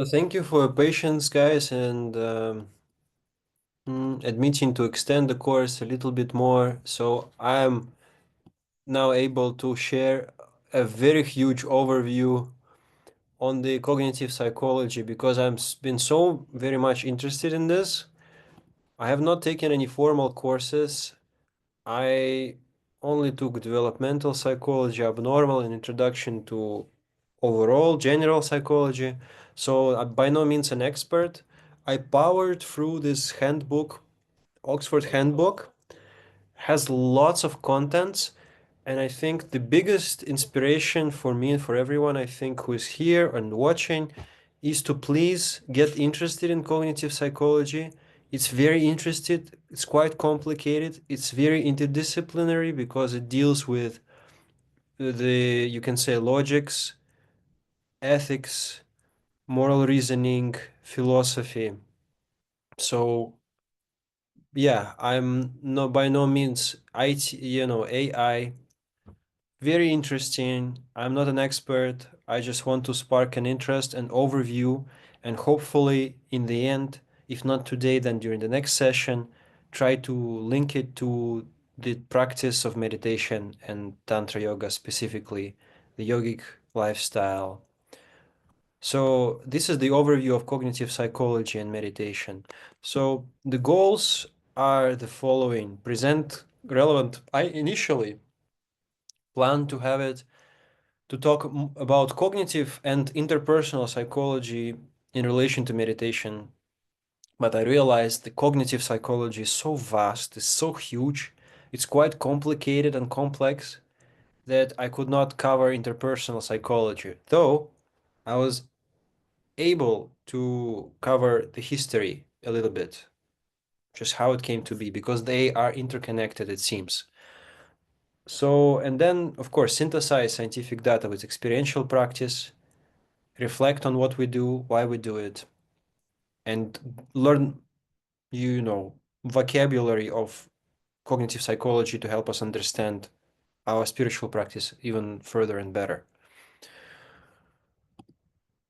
Thank you for your patience, guys, and admitting to extend the course a little bit more. So I'm now able to share a very huge overview on the cognitive psychology because been so very much interested in this. I have not taken any formal courses. I only took developmental psychology, abnormal, and introduction to overall general psychology. So by no means an expert. I powered through this handbook, Oxford Handbook, has lots of contents. And I think the biggest inspiration for me and for everyone, I think, who is here and watching, is to please get interested in cognitive psychology. It's very interested, it's quite complicated, it's very interdisciplinary because it deals with you can say, logics, ethics, moral reasoning, philosophy. So yeah, I'm no by no means AI. Very interesting. I'm not an expert. I just want to spark an interest and overview, and hopefully, in the end, if not today, then during the next session, try to link it to the practice of meditation and Tantra yoga specifically, the yogic lifestyle. So, this is the overview of cognitive psychology and meditation. So, the goals are the following: present relevant. I initially planned to have it to talk about cognitive and interpersonal psychology in relation to meditation. But I realized the cognitive psychology is so vast, it's so huge, it's quite complicated and complex that I could not cover interpersonal psychology. Though I was able to cover the history a little bit, just how it came to be, because they are interconnected, it seems. So, and then, of course, synthesize scientific data with experiential practice, reflect on what we do, why we do it, and learn, vocabulary of cognitive psychology to help us understand our spiritual practice even further and better.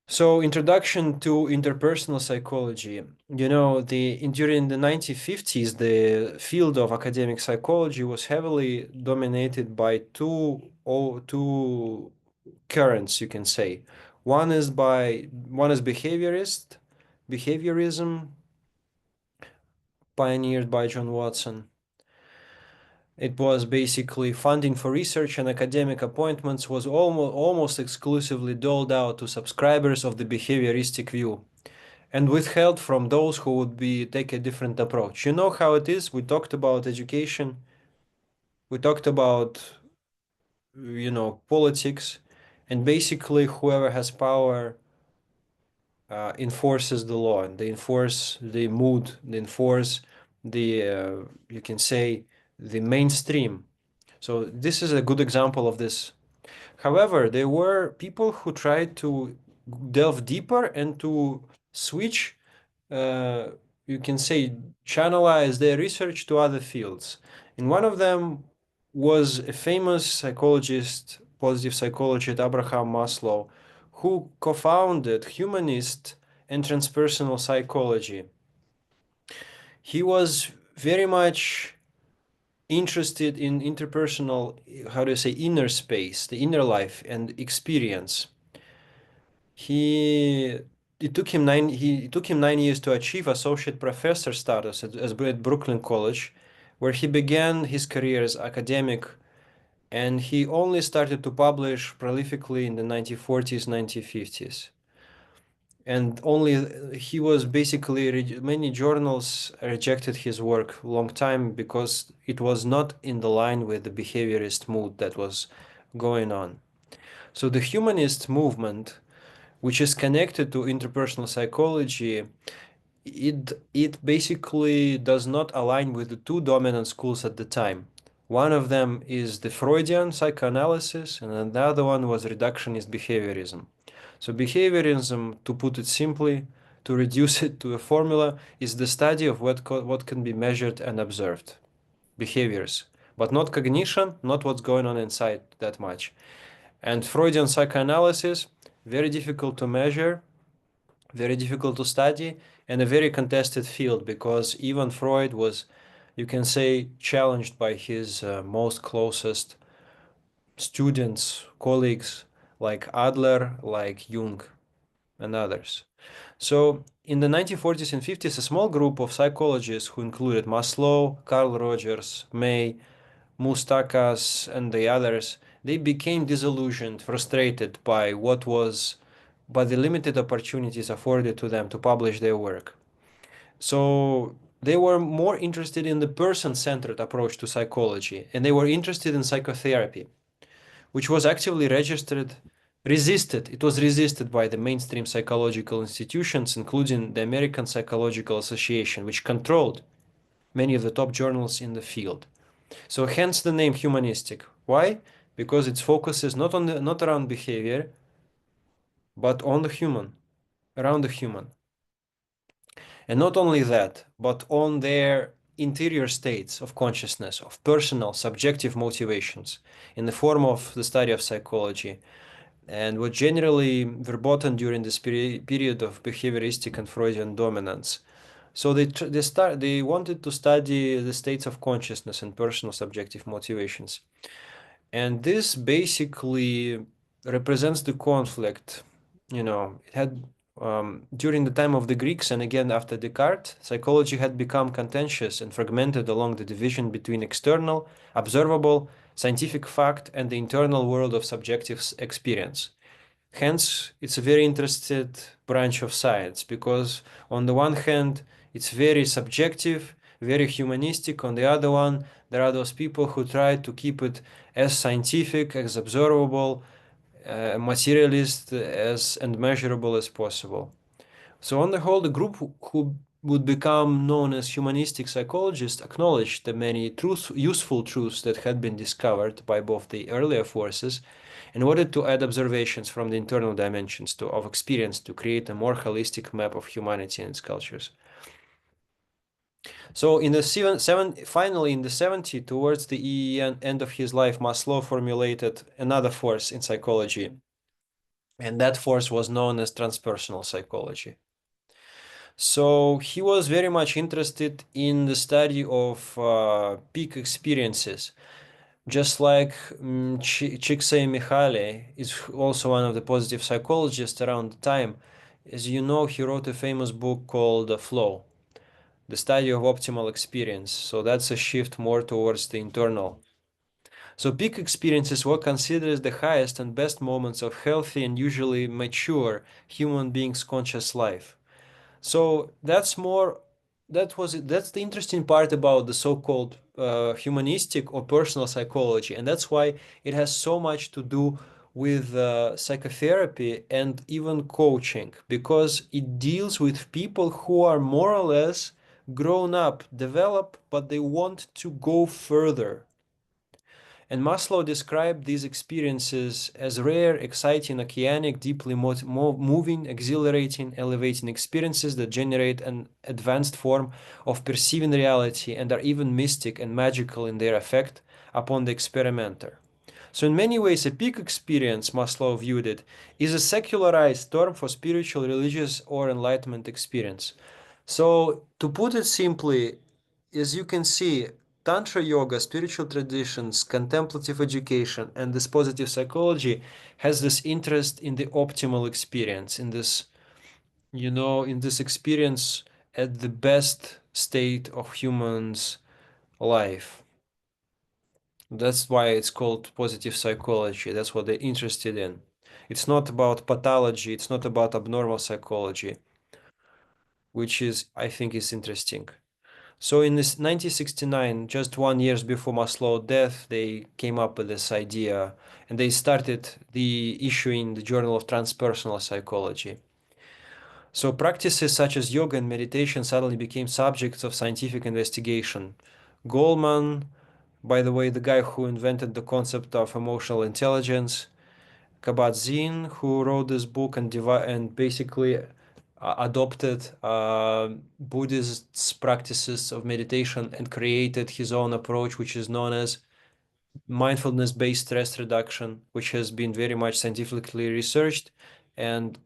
So, introduction to interpersonal psychology. During the 1950s, the field of academic psychology was heavily dominated by two currents, you can say. One is behaviorism, pioneered by John Watson. It was basically funding for research and academic appointments was almost exclusively doled out to subscribers of the behavioristic view and withheld from those who would take a different approach. You know how it is. We talked about education. We talked about politics, and basically whoever has power enforces the law, and they enforce the mood, they enforce the you can say the mainstream. So this is a good example of this. However, there were people who tried to delve deeper and to switch, uh, you can say, channelize their research to other fields. And one of them was a famous psychologist, positive psychologist, Abraham Maslow, who co-founded humanist and transpersonal psychology. He was very much interested in interpersonal, how do you say, inner space, the inner life and experience. He it took him 9 years to achieve associate professor status at Brooklyn College, where he began his career as academic, and he only started to publish prolifically in the 1940s, 1950s. And only he was basically many journals rejected his work long time because it was not in the line with the behaviorist mood that was going on. So the humanist movement, which is connected to interpersonal psychology, it basically does not align with the two dominant schools at the time. One of them is the Freudian psychoanalysis, and another one was reductionist behaviorism. So behaviorism, to put it simply, to reduce it to a formula, is the study of what can be measured and observed, behaviors, but not cognition, not what's going on inside that much. And Freudian psychoanalysis, very difficult to measure, very difficult to study, and a very contested field because even Freud was, you can say, challenged by his most closest students, colleagues like Adler, like Jung, and others. So, in the 1940s and 50s, a small group of psychologists who included Maslow, Carl Rogers, May, Mustakas, and the others, they became disillusioned, frustrated by the limited opportunities afforded to them to publish their work. So they were more interested in the person-centered approach to psychology, and they were interested in psychotherapy, which was actively resisted. It was resisted by the mainstream psychological institutions, including the American Psychological Association, which controlled many of the top journals in the field. So hence the name humanistic. Why? Because its focus is not around behavior, but on the human, around the human. And not only that, but on their interior states of consciousness, of personal, subjective motivations in the form of the study of psychology, and were generally verboten during this period of behavioristic and Freudian dominance. So they wanted to study the states of consciousness and personal subjective motivations. And this basically represents the conflict. It had during the time of the Greeks and again after Descartes, psychology had become contentious and fragmented along the division between external, observable, scientific fact and the internal world of subjective experience. Hence, it's a very interested branch of science because, on the one hand, it's very subjective, very humanistic. On the other one, there are those people who try to keep it as scientific, as observable, materialist, as and measurable as possible. So, on the whole, the group who would become known as humanistic psychologists acknowledged the many useful truths that had been discovered by both the earlier forces and wanted to add observations from the internal dimensions of experience to create a more holistic map of humanity and its cultures. So finally in the 70s, towards the end of his life, Maslow formulated another force in psychology, and that force was known as transpersonal psychology. So he was very much interested in the study of peak experiences. Just like Csikszentmihalyi is also one of the positive psychologists around the time. As you know, he wrote a famous book called Flow, the study of optimal experience. So that's a shift more towards the internal. So peak experiences were considered as the highest and best moments of healthy and usually mature human beings' conscious life. So that's the interesting part about the so-called humanistic or personal psychology, and that's why it has so much to do with psychotherapy and even coaching, because it deals with people who are more or less grown up, developed, but they want to go further. And Maslow described these experiences as rare, exciting, oceanic, deeply moving, exhilarating, elevating experiences that generate an advanced form of perceiving reality and are even mystic and magical in their effect upon the experimenter. So, in many ways, a peak experience, Maslow viewed it, is a secularized term for spiritual, religious, or enlightenment experience. So, to put it simply, as you can see, Tantra yoga, spiritual traditions, contemplative education, and this positive psychology has this interest in the optimal experience, in this experience at the best state of humans' life. That's why it's called positive psychology. That's what they're interested in. It's not about pathology, it's not about abnormal psychology, which is, I think, is interesting. So in this 1969, just 1 year before Maslow's death, they came up with this idea and they started the issuing the Journal of Transpersonal Psychology. So practices such as yoga and meditation suddenly became subjects of scientific investigation. Goleman, by the way, the guy who invented the concept of emotional intelligence, Kabat-Zinn, who wrote this book and basically adopted Buddhist practices of meditation and created his own approach, which is known as mindfulness-based stress reduction, which has been very much scientifically researched and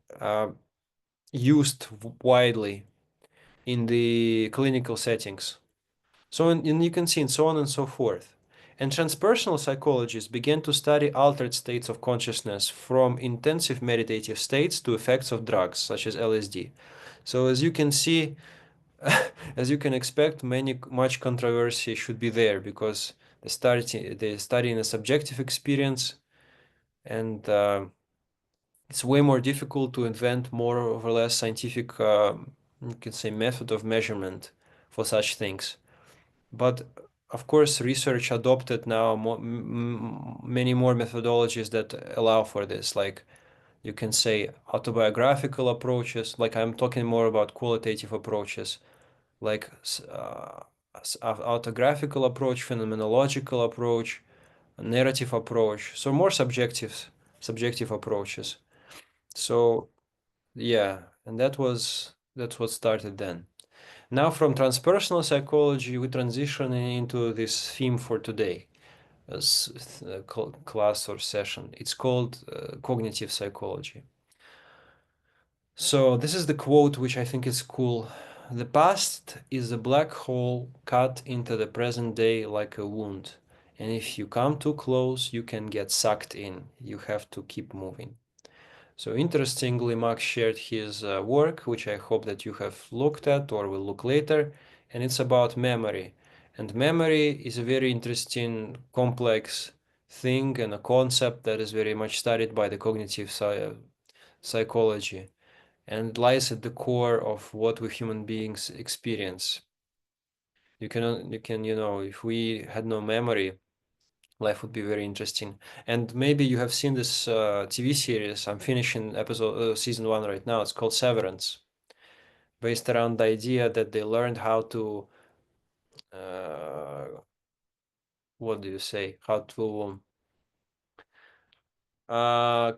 used widely in the clinical settings. So, and you can see, and so on and so forth. And transpersonal psychologists began to study altered states of consciousness from intensive meditative states to effects of drugs such as LSD. So, as you can see, as you can expect, much controversy should be there because they study in a subjective experience, and it's way more difficult to invent more or less scientific, you can say, method of measurement for such things. But of course, research adopted now many more methodologies that allow for this, like you can say autobiographical approaches, like I'm talking more about qualitative approaches, like autographical approach, phenomenological approach, narrative approach. So more subjective approaches. So yeah, and that's what started then. Now from transpersonal psychology, we transition into this theme for today, as class or session. It's called cognitive psychology. So this is the quote, which I think is cool. The past is a black hole cut into the present day like a wound. And if you come too close, you can get sucked in. You have to keep moving. So interestingly, Max shared his work, which I hope that you have looked at or will look later, and it's about memory. And memory is a very interesting, complex thing and a concept that is very much studied by the cognitive psychology and lies at the core of what we human beings experience. If we had no memory, life would be very interesting. And maybe you have seen this TV series. I'm finishing season one right now. It's called Severance, based around the idea that they learned how to, uh, what do you say? How to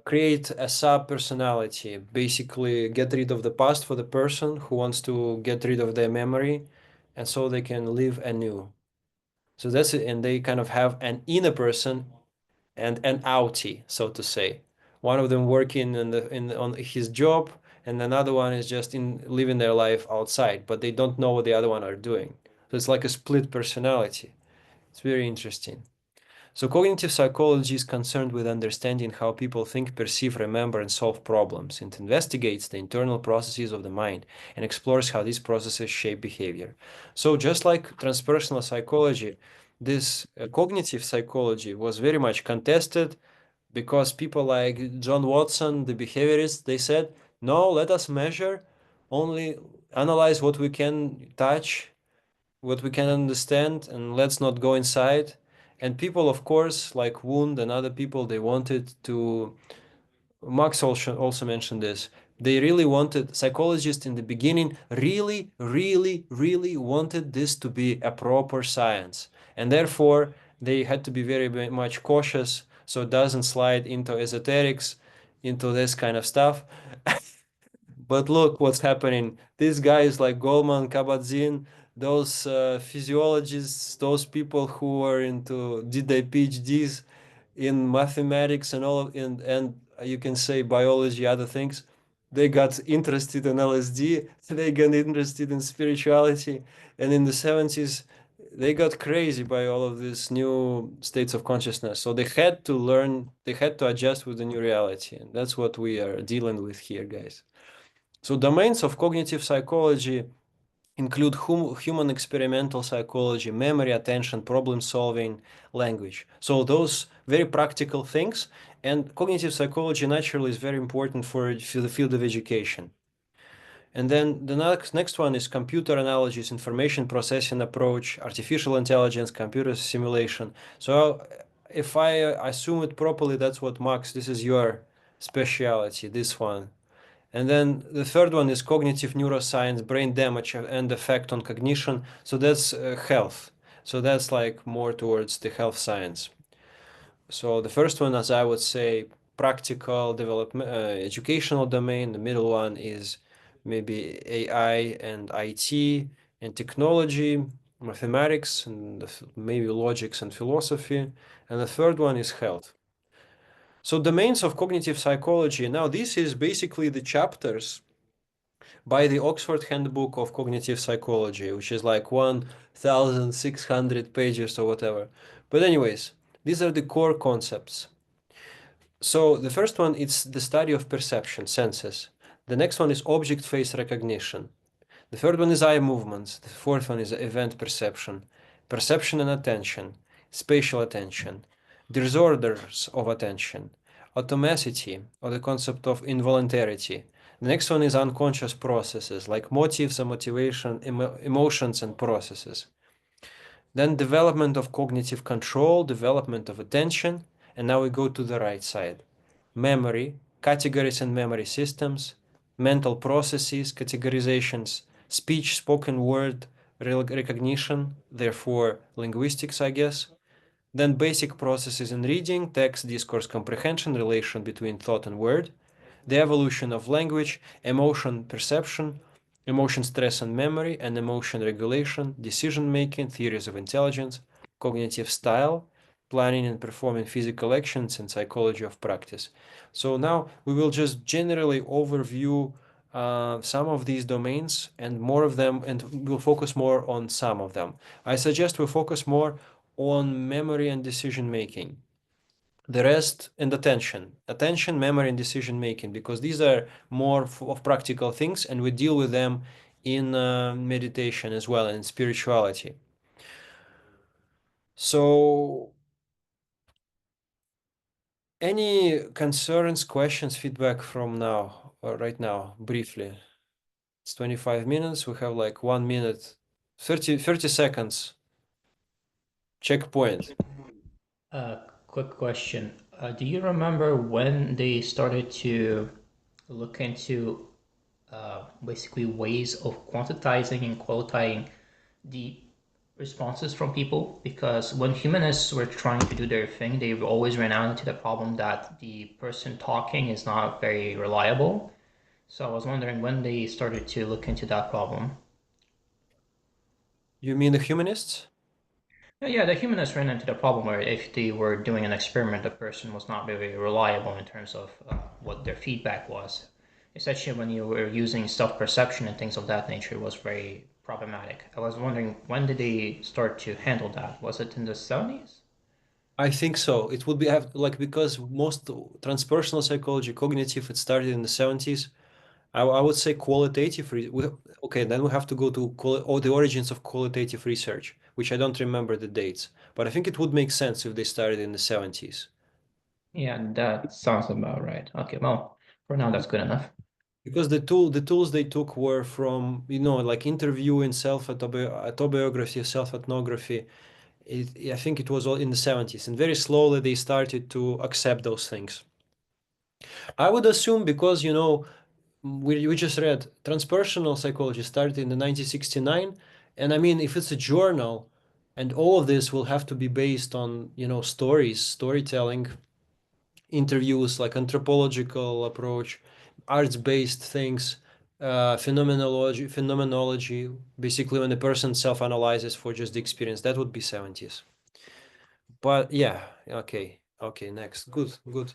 create a sub personality, basically get rid of the past for the person who wants to get rid of their memory, and so they can live anew. So that's it, and they kind of have an inner person and an outie, so to say. One of them working on his job, and another one is just in living their life outside, but they don't know what the other one are doing. So it's like a split personality. It's very interesting. So cognitive psychology is concerned with understanding how people think, perceive, remember, and solve problems. It investigates the internal processes of the mind and explores how these processes shape behavior. So just like transpersonal psychology, this cognitive psychology was very much contested because people like John Watson, the behaviorist, they said, no, let us measure, only analyze what we can touch, what we can understand, and let's not go inside. And people, of course, like Wundt and other people, they wanted to. Max also mentioned this. They really wanted, psychologists in the beginning really, really, really wanted this to be a proper science. And therefore, they had to be very, very much cautious so it doesn't slide into esoterics, into this kind of stuff. But look what's happening. These guys like Goldman, Kabat-Zinn, those physiologists, those people who are into did their PhDs in mathematics and all of and you can say biology, other things. They got interested in LSD, they got interested in spirituality, and in the 70s they got crazy by all of these new states of consciousness. So they had to learn, they had to adjust with the new reality. And that's what we are dealing with here, guys. So domains of cognitive psychology include human experimental psychology, memory, attention, problem solving, language. So those very practical things. And cognitive psychology naturally is very important for the field of education. And then the next one is computer analysis, information processing approach, artificial intelligence, computer simulation. So if I assume it properly, that's what Max, this is your specialty, this one. And then the third one is cognitive neuroscience, brain damage and effect on cognition. So that's health. So that's like more towards the health science. So the first one, as I would say, practical development, educational domain. The middle one is maybe AI and IT and technology, mathematics, and maybe logics and philosophy. And the third one is health. So domains of cognitive psychology. Now, this is basically the chapters by the Oxford Handbook of Cognitive Psychology, which is like 1,600 pages or whatever. But anyways, these are the core concepts. So the first one is the study of perception, senses. The next one is object face recognition. The third one is eye movements. The fourth one is event perception, perception and attention, spatial attention, disorders of attention, atomicity, or the concept of involuntarity. The next one is unconscious processes like motives and motivation, emotions and processes. Then development of cognitive control, development of attention, and now we go to the right side. Memory, categories and memory systems, mental processes, categorizations, speech, spoken word, recognition, therefore linguistics, I guess. Then basic processes in reading, text, discourse comprehension, relation between thought and word, the evolution of language, emotion perception, emotion stress and memory, and emotion regulation, decision making, theories of intelligence, cognitive style, planning and performing physical actions, and psychology of practice. So now we will just generally overview some of these domains and more of them, and we'll focus more on some of them. I suggest we focus more on memory and decision making. The rest and attention, memory, and decision making, because these are more of practical things, and we deal with them in meditation as well and in spirituality. So, any concerns, questions, feedback from now, or right now, briefly? It's 25 minutes. We have like 1 minute, 30 seconds. Checkpoint. Quick question. Do you remember when they started to look into basically ways of quantitizing and qualifying the responses from people? Because when humanists were trying to do their thing, they always ran out into the problem that the person talking is not very reliable. So I was wondering when they started to look into that problem. You mean the humanists? Yeah, the humanists ran into the problem where if they were doing an experiment, the person was not very reliable in terms of what their feedback was. Especially when you were using self-perception and things of that nature was very problematic. I was wondering when did they start to handle that? Was it in the 70s? I think so. It would be like because most transpersonal psychology, cognitive, it started in the 70s. I would say qualitative. Okay, then we have to go to the origins of qualitative research, which I don't remember the dates, but I think it would make sense if they started in the 70s. Yeah, that sounds about right. Okay, well, for now that's good enough. Because the tools they took were from, like interviewing, autobiography, self-ethnography. I think it was all in the 70s, and very slowly they started to accept those things. I would assume because, we just read transpersonal psychology started in the 1969, and I mean, if it's a journal, and all of this will have to be based on, stories, storytelling, interviews, like anthropological approach, arts-based things, phenomenology, basically when a person self-analyzes for just the experience, that would be 70s. But yeah, okay, next. Good, good.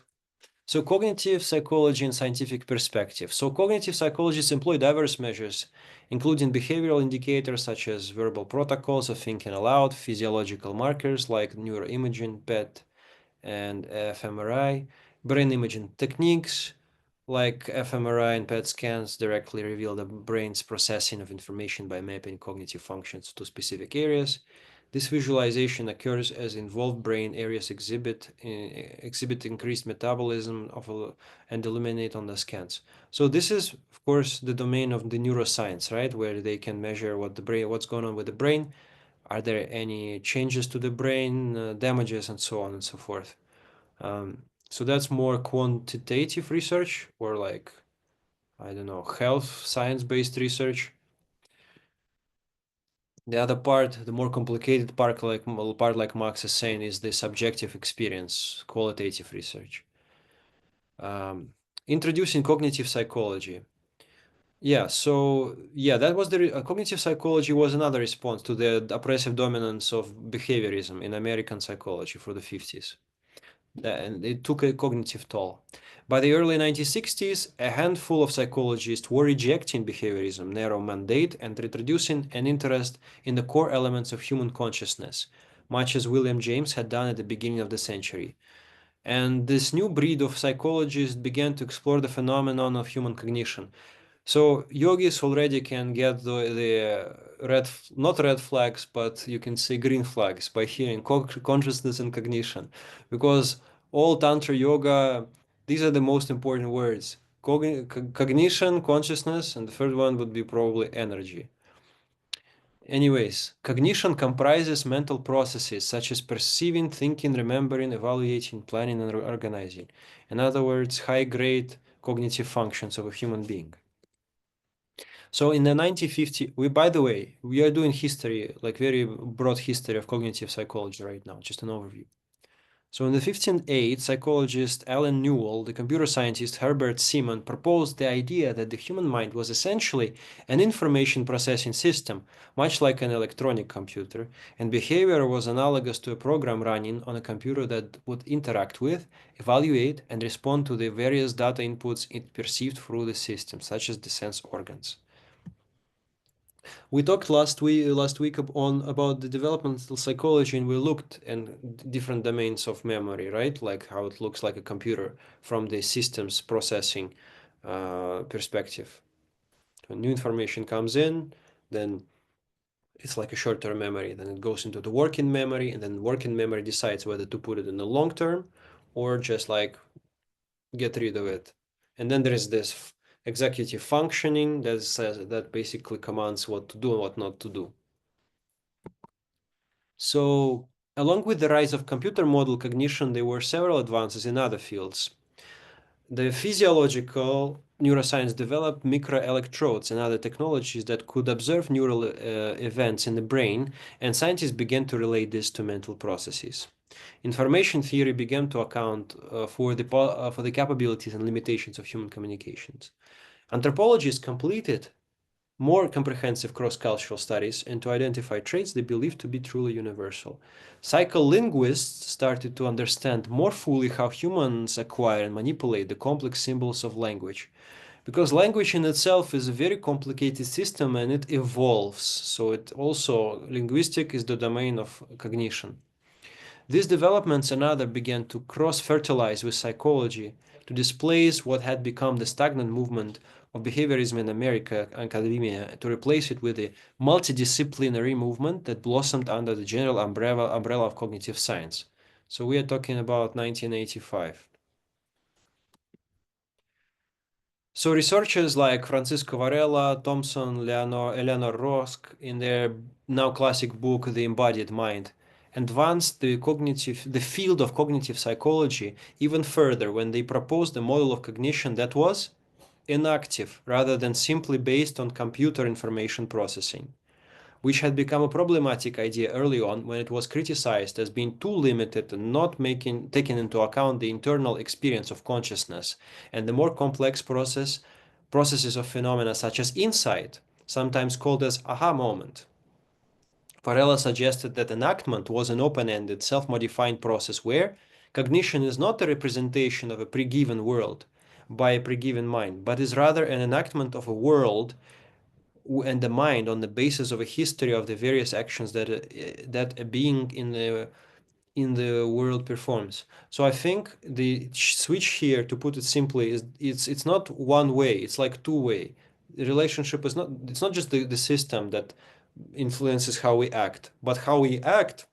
So cognitive psychology and scientific perspective. So cognitive psychologists employ diverse measures, including behavioral indicators such as verbal protocols of thinking aloud, physiological markers like neuroimaging, PET, and fMRI, brain imaging techniques like fMRI and PET scans directly reveal the brain's processing of information by mapping cognitive functions to specific areas. This visualization occurs as involved brain areas exhibit increased metabolism and illuminate on the scans. So this is, of course, the domain of the neuroscience, right? Where they can measure what's going on with the brain. Are there any changes to the brain, damages, and so on and so forth. So that's more quantitative research or like, I don't know, health science-based research. The other part, the more complicated part, like Max is saying, is the subjective experience, qualitative research. Um, Introducing cognitive psychology. Yeah, so yeah, that was cognitive psychology was another response to the oppressive dominance of behaviorism in American psychology for the 50s. and it took a cognitive toll. By the early 1960s, a handful of psychologists were rejecting behaviorism, narrow mandate, and introducing an interest in the core elements of human consciousness, much as William James had done at the beginning of the century. And this new breed of psychologists began to explore the phenomenon of human cognition. So yogis already can get not red flags, but you can say green flags by hearing consciousness and cognition, because all tantra yoga, these are the most important words: cognition, consciousness, and the third one would be probably energy. Anyways, cognition comprises mental processes such as perceiving, thinking, remembering, evaluating, planning, and organizing. In other words, high-grade cognitive functions of a human being. So in the 1950, by the way, we are doing history, like very broad history of cognitive psychology right now, just an overview. So in the 1508, psychologist Alan Newell, the computer scientist Herbert Simon proposed the idea that the human mind was essentially an information processing system, much like an electronic computer, and behavior was analogous to a program running on a computer that would interact with, evaluate, and respond to the various data inputs it perceived through the system, such as the sense organs. We talked last week on about the developmental psychology, and we looked at different domains of memory, right? Like how it looks like a computer from the systems processing perspective. When new information comes in, then it's like a short-term memory. Then it goes into the working memory, and then working memory decides whether to put it in the long term or just like get rid of it. And then there is this executive functioning that says that basically commands what to do and what not to do. So, along with the rise of computer model cognition, there were several advances in other fields. The physiological neuroscience developed microelectrodes and other technologies that could observe neural events in the brain, and scientists began to relate this to mental processes. Information theory began to account for the capabilities and limitations of human communications. Anthropologists completed more comprehensive cross-cultural studies and to identify traits they believed to be truly universal. Psycholinguists started to understand more fully how humans acquire and manipulate the complex symbols of language. Because language in itself is a very complicated system and it evolves. So it also, linguistic is the domain of cognition. These developments and others began to cross-fertilize with psychology to displace what had become the stagnant movement of behaviorism in America academia, to replace it with a multidisciplinary movement that blossomed under the general umbrella of cognitive science. So we are talking about 1985. So researchers like Francisco Varela, Thompson, Eleanor Rosk, in their now classic book, The Embodied Mind, advanced the field of cognitive psychology even further when they proposed a model of cognition that was inactive rather than simply based on computer information processing, which had become a problematic idea early on when it was criticized as being too limited and not taking into account the internal experience of consciousness and the more complex processes of phenomena such as insight, sometimes called as aha moment. Varela suggested that enactment was an open-ended, self-modifying process where cognition is not a representation of a pre-given world by a pre-given mind, but is rather an enactment of a world and the mind on the basis of a history of the various actions that a being in the world performs. So I think the switch here, to put it simply, is it's not one way, it's like two-way. The relationship is not, it's not just the system that influences how we act, but how we act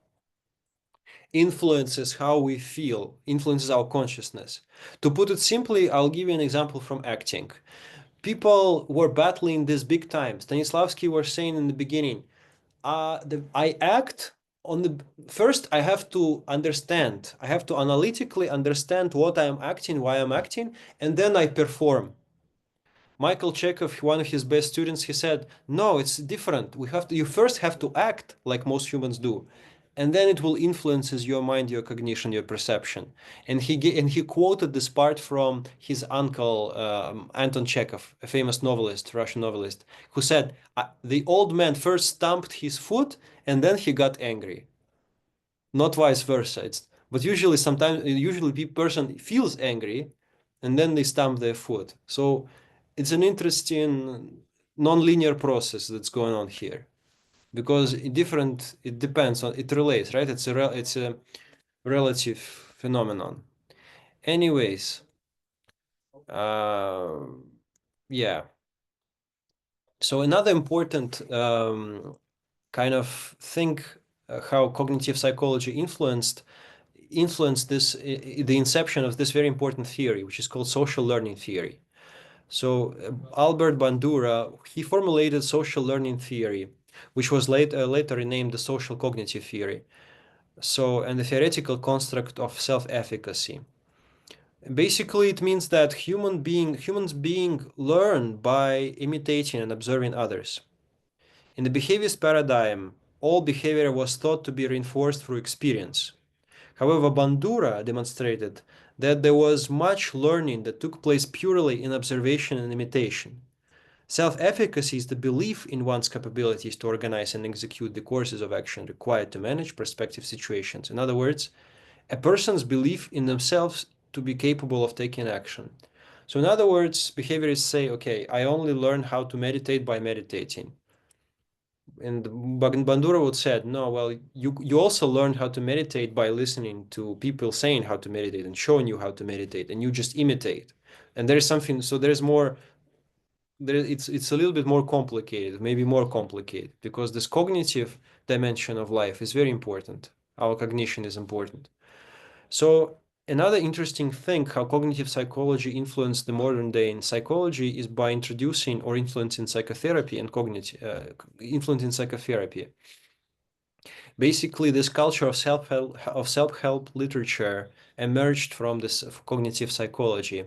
influences how we feel, influences our consciousness. To put it simply, I'll give you an example from acting. People were battling this big time. Stanislavski was saying in the beginning, I act on the first. I have to understand. I have to analytically understand what I am acting, why I'm acting, and then I perform. Michael Chekhov, one of his best students, he said, "No, it's different. You first have to act like most humans do, and then it will influences your mind, your cognition, your perception." And he quoted this part from his uncle Anton Chekhov, a famous novelist, Russian novelist, who said, "The old man first stamped his foot, and then he got angry." Not vice versa. It's But usually, sometimes, usually the person feels angry and then they stamp their foot. So it's an interesting non-linear process that's going on here because it depends on, it relates, right? It's a relative phenomenon. Anyways, uh, yeah. So another important kind of thing, how cognitive psychology influenced this the inception of this very important theory, which is called social learning theory. So Albert Bandura, he formulated social learning theory, which was later renamed the social cognitive theory. So, and the theoretical construct of self-efficacy. Basically, it means that humans being learn by imitating and observing others. In the behaviorist paradigm, all behavior was thought to be reinforced through experience. However, Bandura demonstrated that there was much learning that took place purely in observation and imitation. Self-efficacy is the belief in one's capabilities to organize and execute the courses of action required to manage prospective situations. In other words, a person's belief in themselves to be capable of taking action. So, in other words, behaviorists say, okay, I only learn how to meditate by meditating. And Bandura would said, no, well, you also learned how to meditate by listening to people saying how to meditate and showing you how to meditate, and you just imitate. And there is something, so there's more, it's a little bit more complicated, maybe more complicated, because this cognitive dimension of life is very important. Our cognition is important. So another interesting thing how cognitive psychology influenced the modern day in psychology is by introducing or influencing psychotherapy and cognitive influencing psychotherapy. Basically, this culture of self-help literature emerged from this cognitive psychology.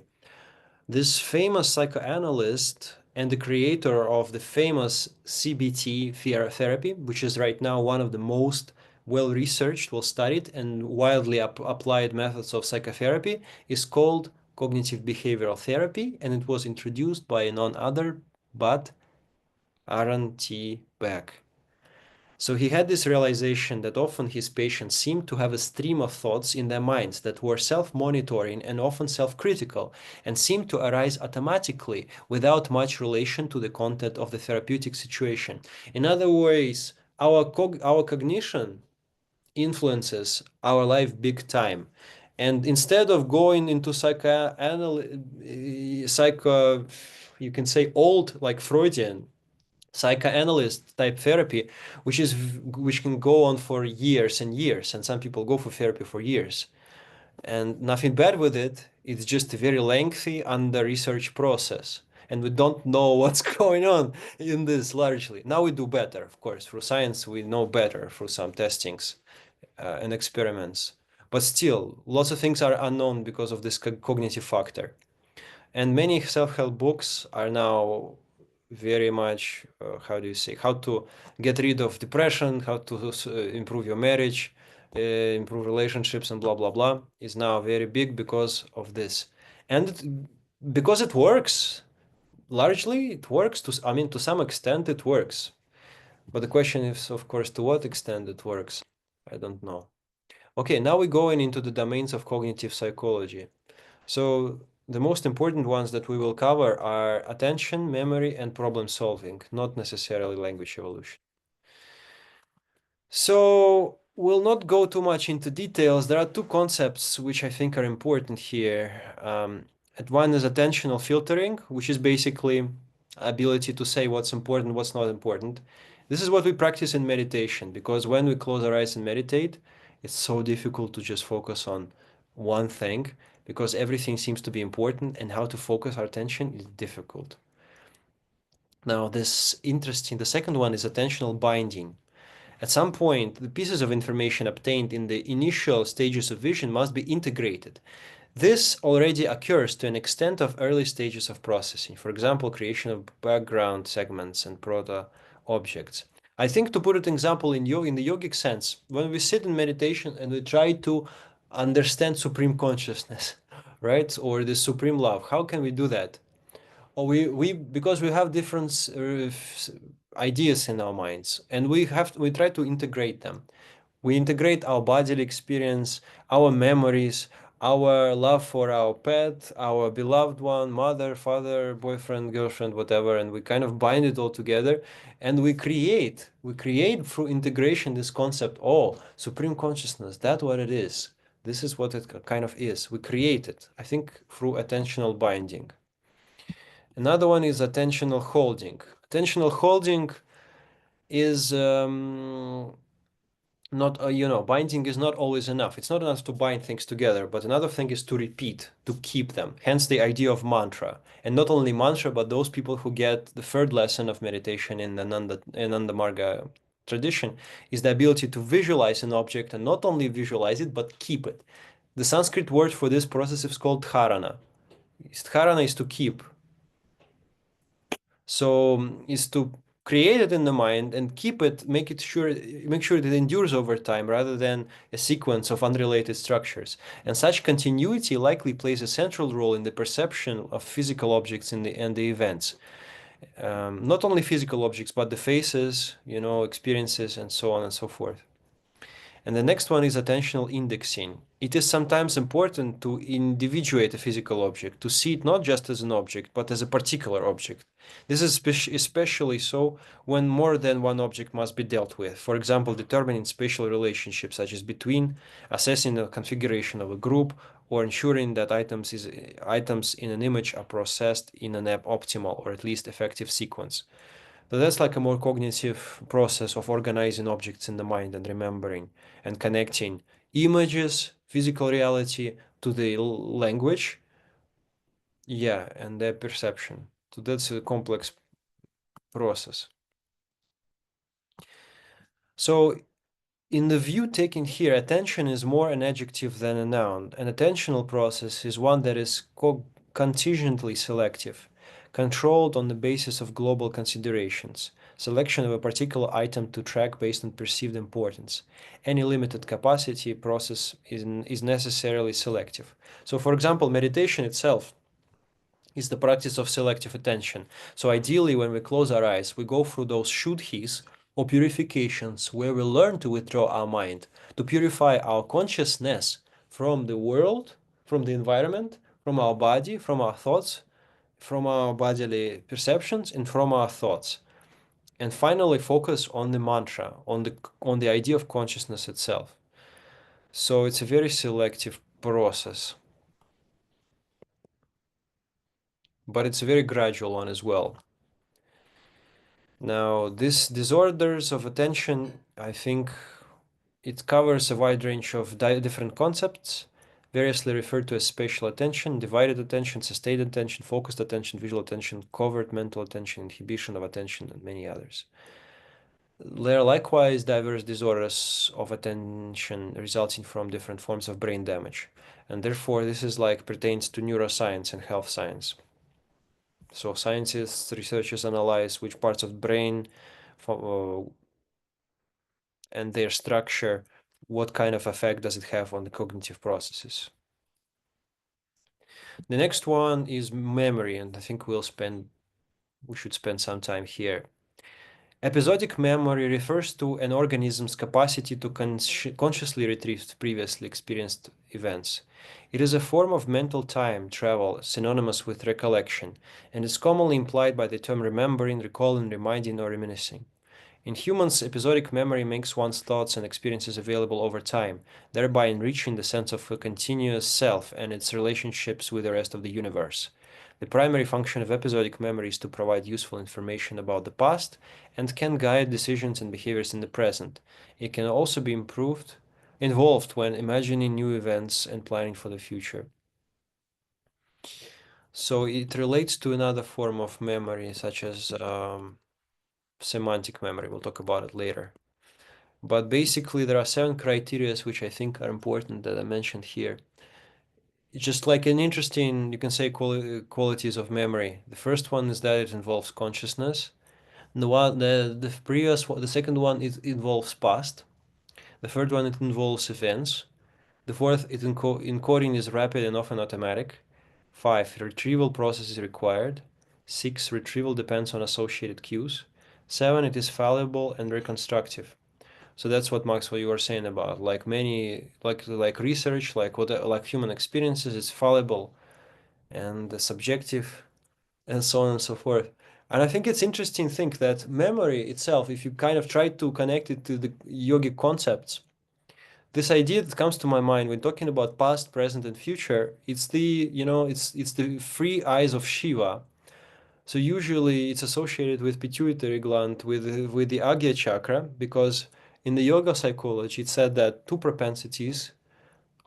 This famous psychoanalyst and the creator of the famous CBT therapy, which is right now one of the most well-researched, well-studied, and widely applied methods of psychotherapy, is called cognitive behavioral therapy, and it was introduced by none other but Aaron T. Beck. So he had this realization that often his patients seemed to have a stream of thoughts in their minds that were self-monitoring and often self-critical and seemed to arise automatically without much relation to the content of the therapeutic situation. In other words, our cognition influences our life big time. And instead of going into you can say old, like Freudian psychoanalyst type therapy, which can go on for years and years, and some people go for therapy for years, and nothing bad with it. It's just a very lengthy under research process, and we don't know what's going on in this largely. Now we do better, of course, through science we know better through some testings and experiments, but still lots of things are unknown because of this cognitive factor. And many self-help books are now very much, how do you say, how to get rid of depression, how to improve your marriage, improve relationships, and blah, blah, blah, is now very big because of this. And because it works, largely it works, I mean, to some extent it works. But the question is, of course, to what extent it works? I don't know. Okay, now we're going into the domains of cognitive psychology. So the most important ones that we will cover are attention, memory, and problem solving, not necessarily language evolution. So we'll not go too much into details. There are two concepts which I think are important here. And one is attentional filtering, which is basically ability to say what's important, what's not important. This is what we practice in meditation, because when we close our eyes and meditate, it's so difficult to just focus on one thing, because everything seems to be important, and how to focus our attention is difficult. Now, the second one is attentional binding. At some point, the pieces of information obtained in the initial stages of vision must be integrated. This already occurs to an extent of early stages of processing, for example, creation of background segments and proto-objects. I think to put an example in the yogic sense, when we sit in meditation and we try to understand supreme consciousness, right, or the supreme love, how can we do that? Or we because we have different ideas in our minds, and we try to integrate them. We integrate our bodily experience, our memories, our love for our pet, our beloved one, mother, father, boyfriend, girlfriend, whatever, and we kind of bind it all together and we create through integration this concept, oh, supreme consciousness, that's what it is. This is what it kind of is. We create it, I think, through attentional binding. Another one is attentional holding. Attentional holding is not binding is not always enough. It's not enough to bind things together, but another thing is to repeat, to keep them, hence the idea of mantra. And not only mantra, but those people who get the third lesson of meditation in Ananda Marga tradition is the ability to visualize an object, and not only visualize it but keep it. The Sanskrit word for this process is called dharana. Dharana is to keep. So is to create it in the mind and keep it, make sure that it endures over time rather than a sequence of unrelated structures. And such continuity likely plays a central role in the perception of physical objects and the events. Not only physical objects, but the faces, experiences, and so on and so forth. And the next one is attentional indexing. It is sometimes important to individuate a physical object, to see it not just as an object, but as a particular object. This is especially so when more than one object must be dealt with. For example, determining spatial relationships, such as between, assessing the configuration of a group, or ensuring that items in an image are processed in an optimal or at least effective sequence. So that's like a more cognitive process of organizing objects in the mind and remembering and connecting images, physical reality to the language, yeah, and their perception. So that's a complex process. So in the view taken here, attention is more an adjective than a noun. An attentional process is one that is contingently selective, controlled on the basis of global considerations, selection of a particular item to track based on perceived importance. Any limited capacity process is necessarily selective. So, for example, meditation itself is the practice of selective attention. So ideally, when we close our eyes, we go through those shuddhis or purifications where we learn to withdraw our mind, to purify our consciousness from the world, from the environment, from our body, from our thoughts, from our bodily perceptions, and from our thoughts. And finally, focus on the mantra, on the idea of consciousness itself. So it's a very selective process, but it's a very gradual one as well. Now, this disorders of attention, I think it covers a wide range of different concepts, variously referred to as spatial attention, divided attention, sustained attention, focused attention, visual attention, covert mental attention, inhibition of attention, and many others. There are likewise diverse disorders of attention resulting from different forms of brain damage, and therefore this is like pertains to neuroscience and health science. So scientists, researchers analyze which parts of the brain and their structure, what kind of effect does it have on the cognitive processes. The next one is memory, and I think we should spend some time here. Episodic memory refers to an organism's capacity to consciously retrieve previously experienced events. It is a form of mental time travel synonymous with recollection, and is commonly implied by the term remembering, recalling, reminding, or reminiscing. In humans, episodic memory makes one's thoughts and experiences available over time, thereby enriching the sense of a continuous self and its relationships with the rest of the universe. The primary function of episodic memory is to provide useful information about the past and can guide decisions and behaviors in the present. It can also be involved when imagining new events and planning for the future. So it relates to another form of memory, such as semantic memory. We'll talk about it later. But basically, there are 7 criteria which I think are important that I mentioned here. It's just like an interesting, you can say, qualities of memory. The first one is that it involves consciousness. The second one, it involves past. The third one, it involves events. The fourth, encoding is rapid and often automatic. 5, retrieval process is required. 6, retrieval depends on associated cues. 7, it is fallible and reconstructive. So that's what Max, what you were saying about like many like research, like what like human experiences, it's fallible and subjective and so on and so forth. And I think it's interesting to think that memory itself, if you kind of try to connect it to the yogic concepts, this idea that comes to my mind when talking about past, present, and future, it's the, it's the three eyes of Shiva. So usually it's associated with pituitary gland, with the Agya chakra, because in the yoga psychology, it said that two propensities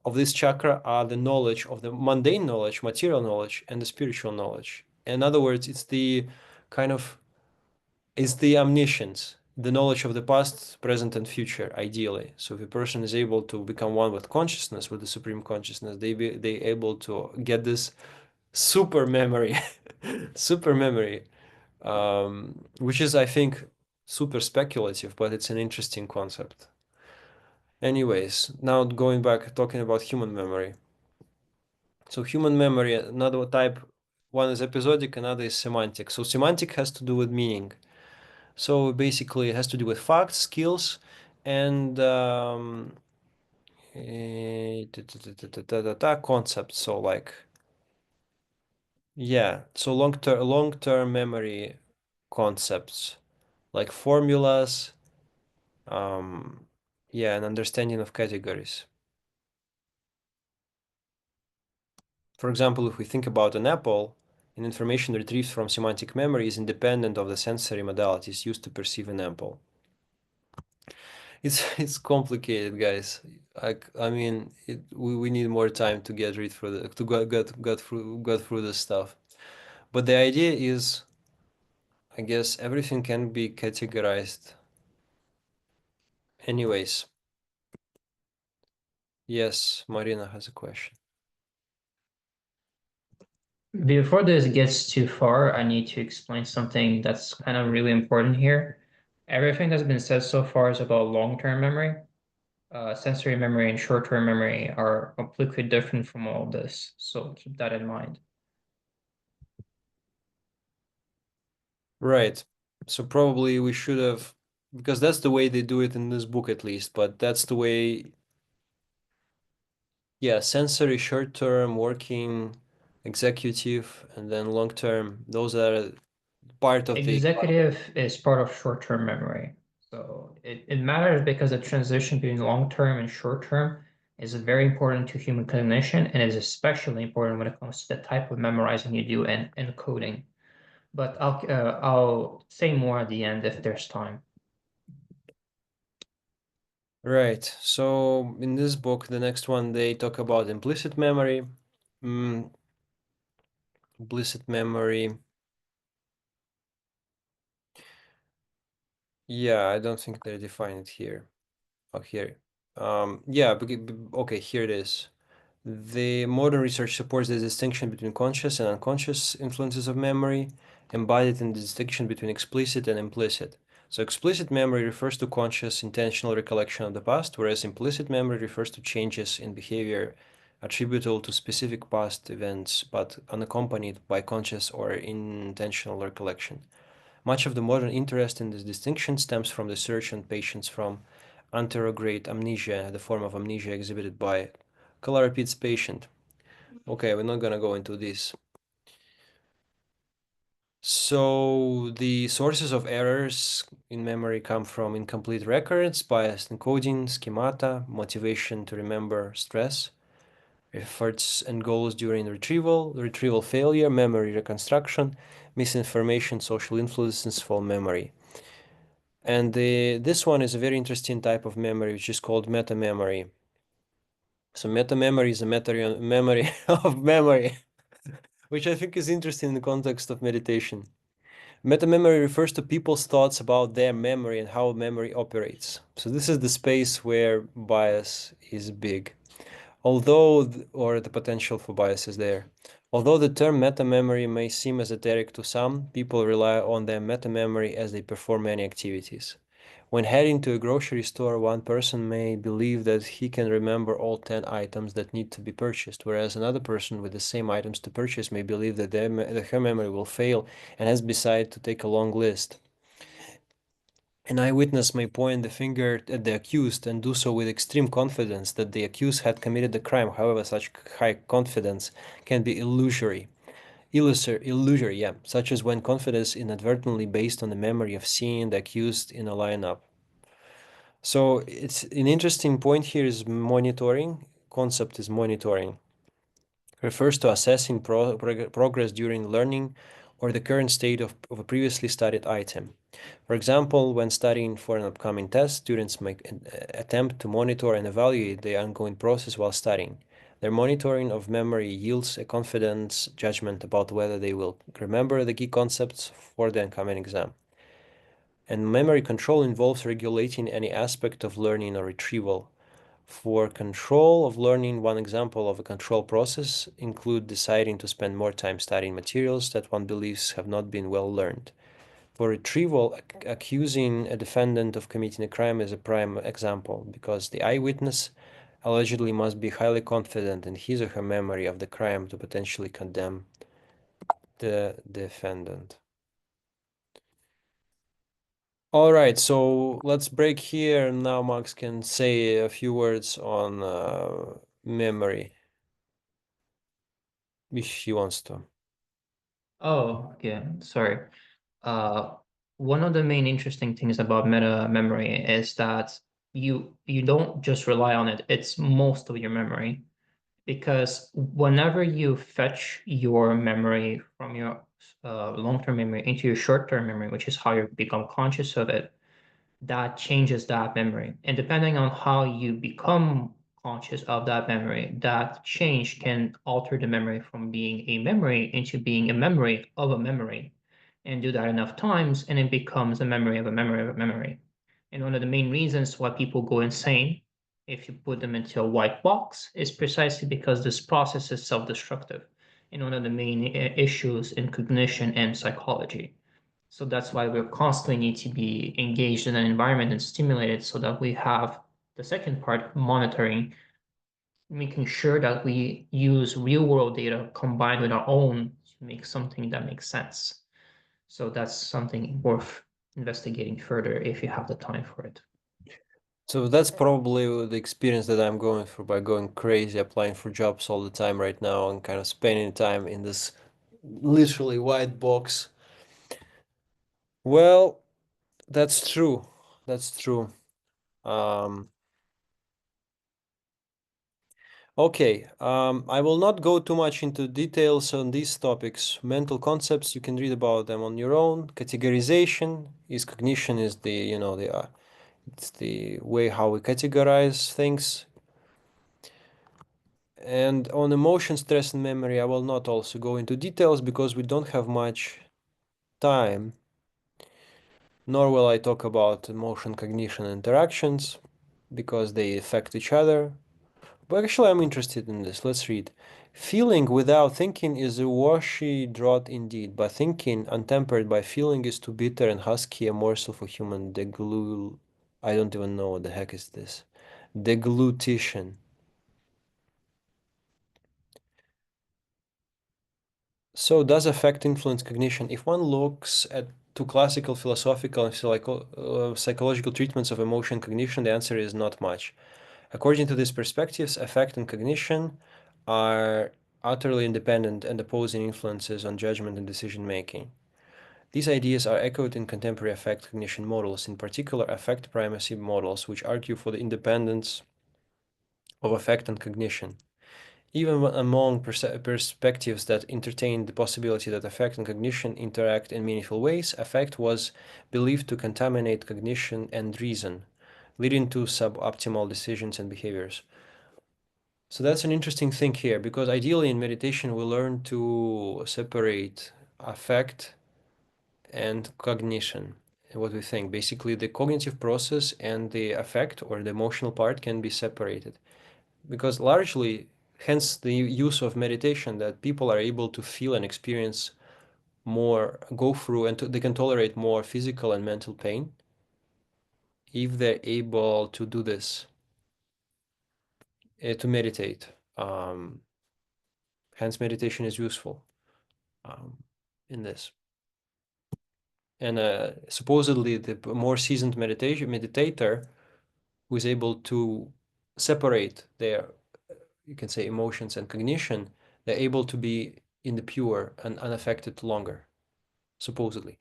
of this chakra are the knowledge of the mundane knowledge, material knowledge, and the spiritual knowledge. In other words, kind of it's the omniscience, the knowledge of the past, present, and future, ideally. So if a person is able to become one with consciousness, with the supreme consciousness, they able to get this super memory, super memory, which is, I think, super speculative, but it's an interesting concept. Anyways, now going back, talking about human memory. So human memory, another type, one is episodic, another is semantic. So semantic has to do with meaning. So basically, it has to do with facts, skills, and concepts. So like, yeah, so long-term memory concepts like formulas, um, yeah, and understanding of categories. For example, if we think about an apple, an information retrieved from semantic memory is independent of the sensory modalities used to perceive an apple. It's complicated, guys. I mean, we need more time to get read through the to go through this stuff. But the idea is, I guess, everything can be categorized. Anyways, yes, Marina has a question. Before this gets too far, I need to explain something that's kind of really important here. Everything that's been said so far is about long-term memory. Sensory memory and short-term memory are completely different from all this, so keep that in mind. Right. So probably we should have, because that's the way they do it in this book at least, but that's the way, yeah, sensory short term, working, executive, and then long term, those are part of the. Executive is part of short-term memory. So it matters because the transition between long-term and short-term is very important to human cognition and is especially important when it comes to the type of memorizing you do and encoding. But I'll say more at the end if there's time. Right. So in this book, the next one, they talk about implicit memory. Mm, implicit memory. Yeah, I don't think they define it here. Oh, here. Yeah, okay, here it is. The modern research supports the distinction between conscious and unconscious influences of memory, embodied in the distinction between explicit and implicit. So, explicit memory refers to conscious, intentional recollection of the past, whereas implicit memory refers to changes in behavior attributable to specific past events but unaccompanied by conscious or intentional recollection. Much of the modern interest in this distinction stems from research on patients from anterograde amnesia, the form of amnesia exhibited by Colarapids patient. Okay, we're not gonna go into this. So the sources of errors in memory come from incomplete records, biased encoding, schemata, motivation to remember stress, efforts and goals during retrieval failure, memory reconstruction, misinformation, social influences for memory. And this one is a very interesting type of memory, which is called meta memory. So meta memory is a memory of memory, which I think is interesting in the context of meditation. Meta memory refers to people's thoughts about their memory and how memory operates. So this is the space where bias is big. Or the potential for bias is there. Although the term meta memory may seem esoteric to some, people rely on their meta memory as they perform many activities. When heading to a grocery store, one person may believe that he can remember all 10 items that need to be purchased, whereas another person with the same items to purchase may believe that her memory will fail and has decided to take a long list. An eyewitness may point the finger at the accused and do so with extreme confidence that the accused had committed the crime. However, such high confidence can be illusory, yeah, such as when confidence inadvertently based on the memory of seeing the accused in a lineup. So it's an interesting point here is monitoring. Concept is monitoring. Refers to assessing progress during learning or the current state of a previously studied item. For example, when studying for an upcoming test, students may attempt to monitor and evaluate the ongoing process while studying. Their monitoring of memory yields a confidence judgment about whether they will remember the key concepts for the upcoming exam. And memory control involves regulating any aspect of learning or retrieval. For control of learning, one example of a control process include deciding to spend more time studying materials that one believes have not been well learned. For retrieval, accusing a defendant of committing a crime is a prime example, because the eyewitness allegedly must be highly confident in his or her memory of the crime to potentially condemn the defendant. All right, so let's break here. Now Max can say a few words on memory, if he wants to. Oh, yeah, sorry. Uh, One of the main interesting things about meta memory is that you don't just rely on it, it's most of your memory. Because whenever you fetch your memory from your long-term memory into your short-term memory, which is how you become conscious of it, that changes that memory. And depending on how you become conscious of that memory, that change can alter the memory from being a memory into being a memory of a memory. And do that enough times, and it becomes a memory of a memory of a memory. And one of the main reasons why people go insane if you put them into a white box is precisely because this process is self-destructive. And one of the main issues in cognition and psychology. So that's why we constantly need to be engaged in an environment and stimulated so that we have the second part, monitoring, making sure that we use real world data combined with our own to make something that makes sense. So that's something worth investigating further if you have the time for it. So that's probably the experience that I'm going through by going crazy, applying for jobs all the time right now and kind of spending time in this literally white box. Well, that's true. That's true. Um, okay, I will not go too much into details on these topics. Mental concepts, you can read about them on your own. Categorization is cognition is the, it's the way how we categorize things. And on emotion, stress, and memory, I will not also go into details because we don't have much time, nor will I talk about emotion, cognition, and interactions because they affect each other. But actually, I'm interested in this. Let's read. Feeling without thinking is a washy draught indeed, but thinking untempered by feeling is too bitter and husky a morsel for human I don't even know what the heck is this. Deglutition. So does affect influence cognition? If one looks at to classical philosophical and psychological treatments of emotion cognition, the answer is not much. According to these perspectives, affect and cognition are utterly independent and opposing influences on judgment and decision making. These ideas are echoed in contemporary affect cognition models, in particular affect primacy models, which argue for the independence of affect and cognition. Even among perspectives that entertain the possibility that affect and cognition interact in meaningful ways, affect was believed to contaminate cognition and reason, leading to suboptimal decisions and behaviors. So that's an interesting thing here, because ideally in meditation we learn to separate affect and cognition, what we think. Basically, the cognitive process and the affect or the emotional part can be separated because largely hence the use of meditation that people are able to feel and experience more, go through, and they can tolerate more physical and mental pain if they're able to do this, to meditate. Hence meditation is useful um, in this. And supposedly the more seasoned meditator who is able to separate their, you can say, emotions and cognition, they're able to be in the pure and unaffected longer, supposedly.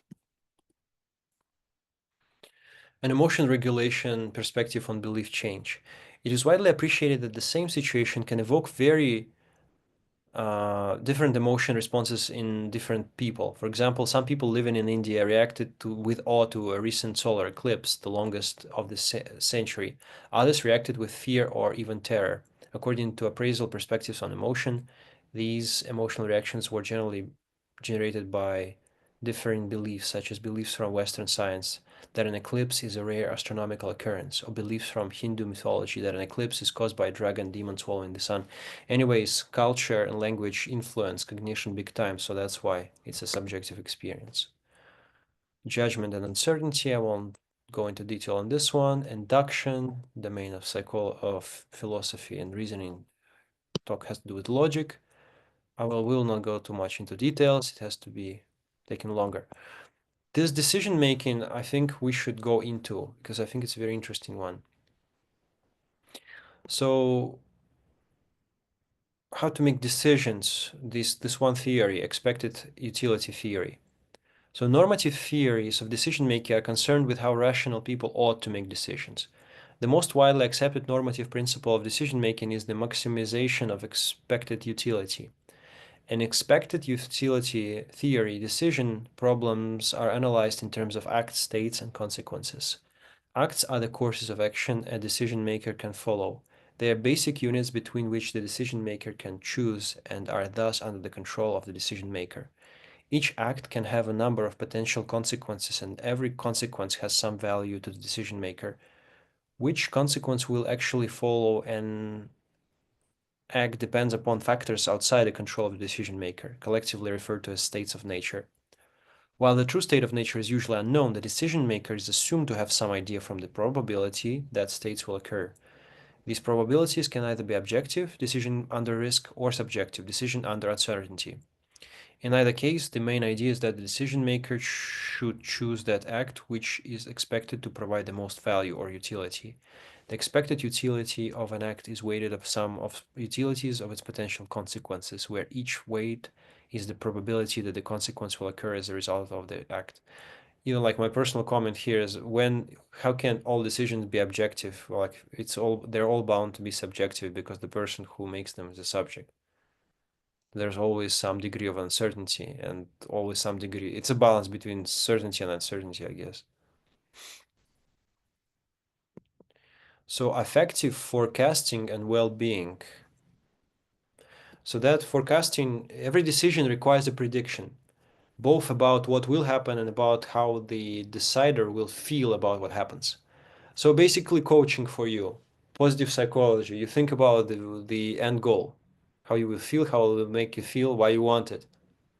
An emotion regulation perspective on belief change. It is widely appreciated that the same situation can evoke very different emotion responses in different people. For example, some people living in India reacted with awe to a recent solar eclipse, the longest of the century. Others reacted with fear or even terror. According to appraisal perspectives on emotion, these emotional reactions were generally generated by differing beliefs, such as beliefs from Western science that an eclipse is a rare astronomical occurrence, or beliefs from Hindu mythology that an eclipse is caused by a dragon demon swallowing the sun. Anyways, culture and language influence cognition big time, so that's why it's a subjective experience. Judgment and uncertainty, I won't go into detail on this one. Induction, domain of philosophy and reasoning. Talk has to do with logic. I will not go too much into details. It has to be taken longer. This decision making, I think we should go into because I think it's a very interesting one. So how to make decisions, this one theory, expected utility theory. So normative theories of decision making are concerned with how rational people ought to make decisions. The most widely accepted normative principle of decision making is the maximization of expected utility. In expected utility theory, decision problems are analyzed in terms of acts, states, and consequences. Acts are the courses of action a decision maker can follow. They are basic units between which the decision maker can choose and are thus under the control of the decision maker. Each act can have a number of potential consequences, and every consequence has some value to the decision maker. Which consequence will actually follow an act depends upon factors outside the control of the decision maker, collectively referred to as states of nature. While the true state of nature is usually unknown, the decision maker is assumed to have some idea from the probability that states will occur. These probabilities can either be objective, decision under risk, or subjective, decision under uncertainty. In either case, the main idea is that the decision maker should choose that act which is expected to provide the most value or utility. The expected utility of an act is weighted of sum of utilities of its potential consequences, where each weight is the probability that the consequence will occur as a result of the act. Like my personal comment here is how can all decisions be objective? Like they're all bound to be subjective because the person who makes them is a subject. There's always some degree of uncertainty and always some degree. It's a balance between certainty and uncertainty, I guess. So affective forecasting and well-being. So that forecasting, every decision requires a prediction, both about what will happen and about how the decider will feel about what happens. So basically coaching for you, positive psychology. You think about the end goal, how you will feel, how it will make you feel, why you want it.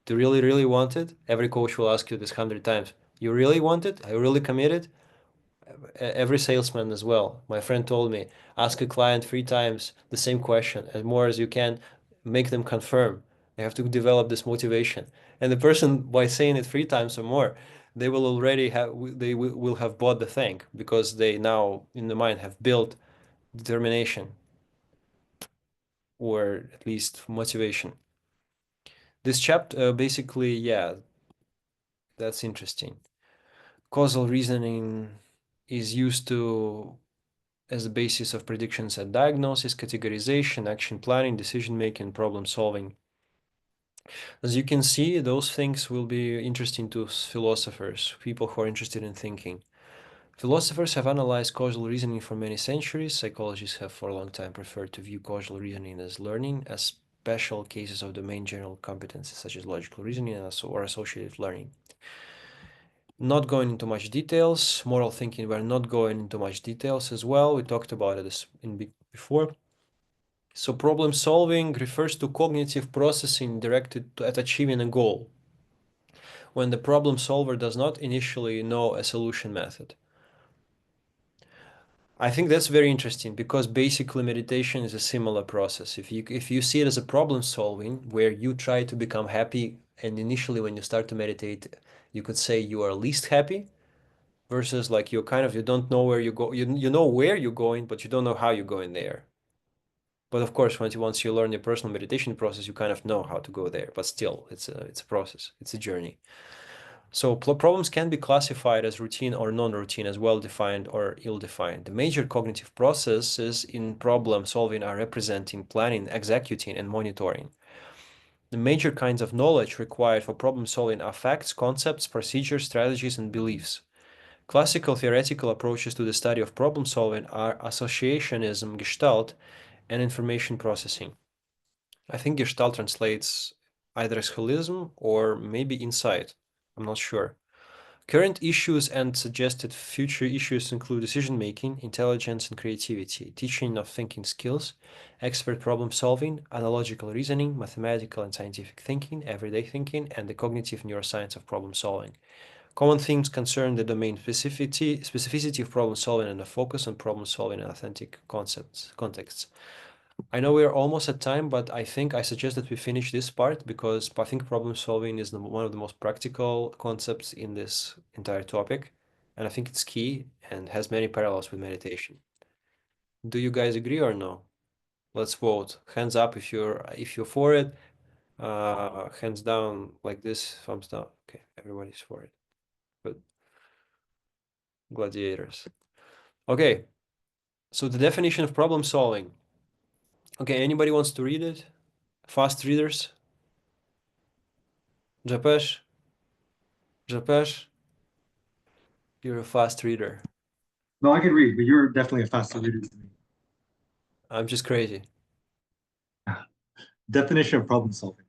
Do you really, really want it? Every coach will ask you this 100 times. You really want it? Are you really committed? Every salesman as well. My friend told me, ask a client 3 times the same question, as more as you can, make them confirm. They have to develop this motivation. And the person, by saying it 3 times or more, they will already have, they will have bought the thing because they now in the mind have built determination or at least motivation. This chapter, basically, yeah, that's interesting. Causal reasoning is used to as the basis of predictions and diagnosis, categorization, action planning, decision making, problem solving. As you can see, those things will be interesting to philosophers, people who are interested in thinking. Philosophers have analyzed causal reasoning for many centuries. Psychologists have for a long time preferred to view causal reasoning as learning, as special cases of domain general competences such as logical reasoning or associative learning. Not going into much details. Moral thinking, we're not going into much details as well. We talked about it before. So problem solving refers to cognitive processing directed at achieving a goal, when the problem solver does not initially know a solution method. I think that's very interesting because basically meditation is a similar process. If you see it as a problem solving where you try to become happy, and initially when you start to meditate, You could say you are least happy versus like you're kind of you don't know where you go. You know where you're going, but you don't know how you're going there. But of course, once you learn your personal meditation process, you kind of know how to go there. But still, it's a process. It's a journey. So problems can be classified as routine or non-routine, as well-defined or ill-defined. The major cognitive processes in problem solving are representing, planning, executing, and monitoring. The major kinds of knowledge required for problem solving are facts, concepts, procedures, strategies, and beliefs. Classical theoretical approaches to the study of problem solving are associationism, Gestalt, and information processing. I think Gestalt translates either as holism or maybe insight. I'm not sure. Current issues and suggested future issues include decision making, intelligence and creativity, teaching of thinking skills, expert problem solving, analogical reasoning, mathematical and scientific thinking, everyday thinking, and the cognitive neuroscience of problem solving. Common themes concern the domain specificity of problem solving and a focus on problem solving in authentic contexts. I know we're almost at time, but I think I suggest that we finish this part because I think problem solving is one of the most practical concepts in this entire topic, and I think it's key and has many parallels with meditation. Do you guys agree or no? Let's vote. Hands up if you're for it. Hands down like this. Thumbs down. Okay, everybody's for it. Good. Gladiators. Okay, so the definition of problem solving. Okay, anybody wants to read it? Fast readers? Japesh? Japesh? You're a fast reader. No, I can read, but you're definitely a faster reader than me. I'm just crazy. Definition of problem solving.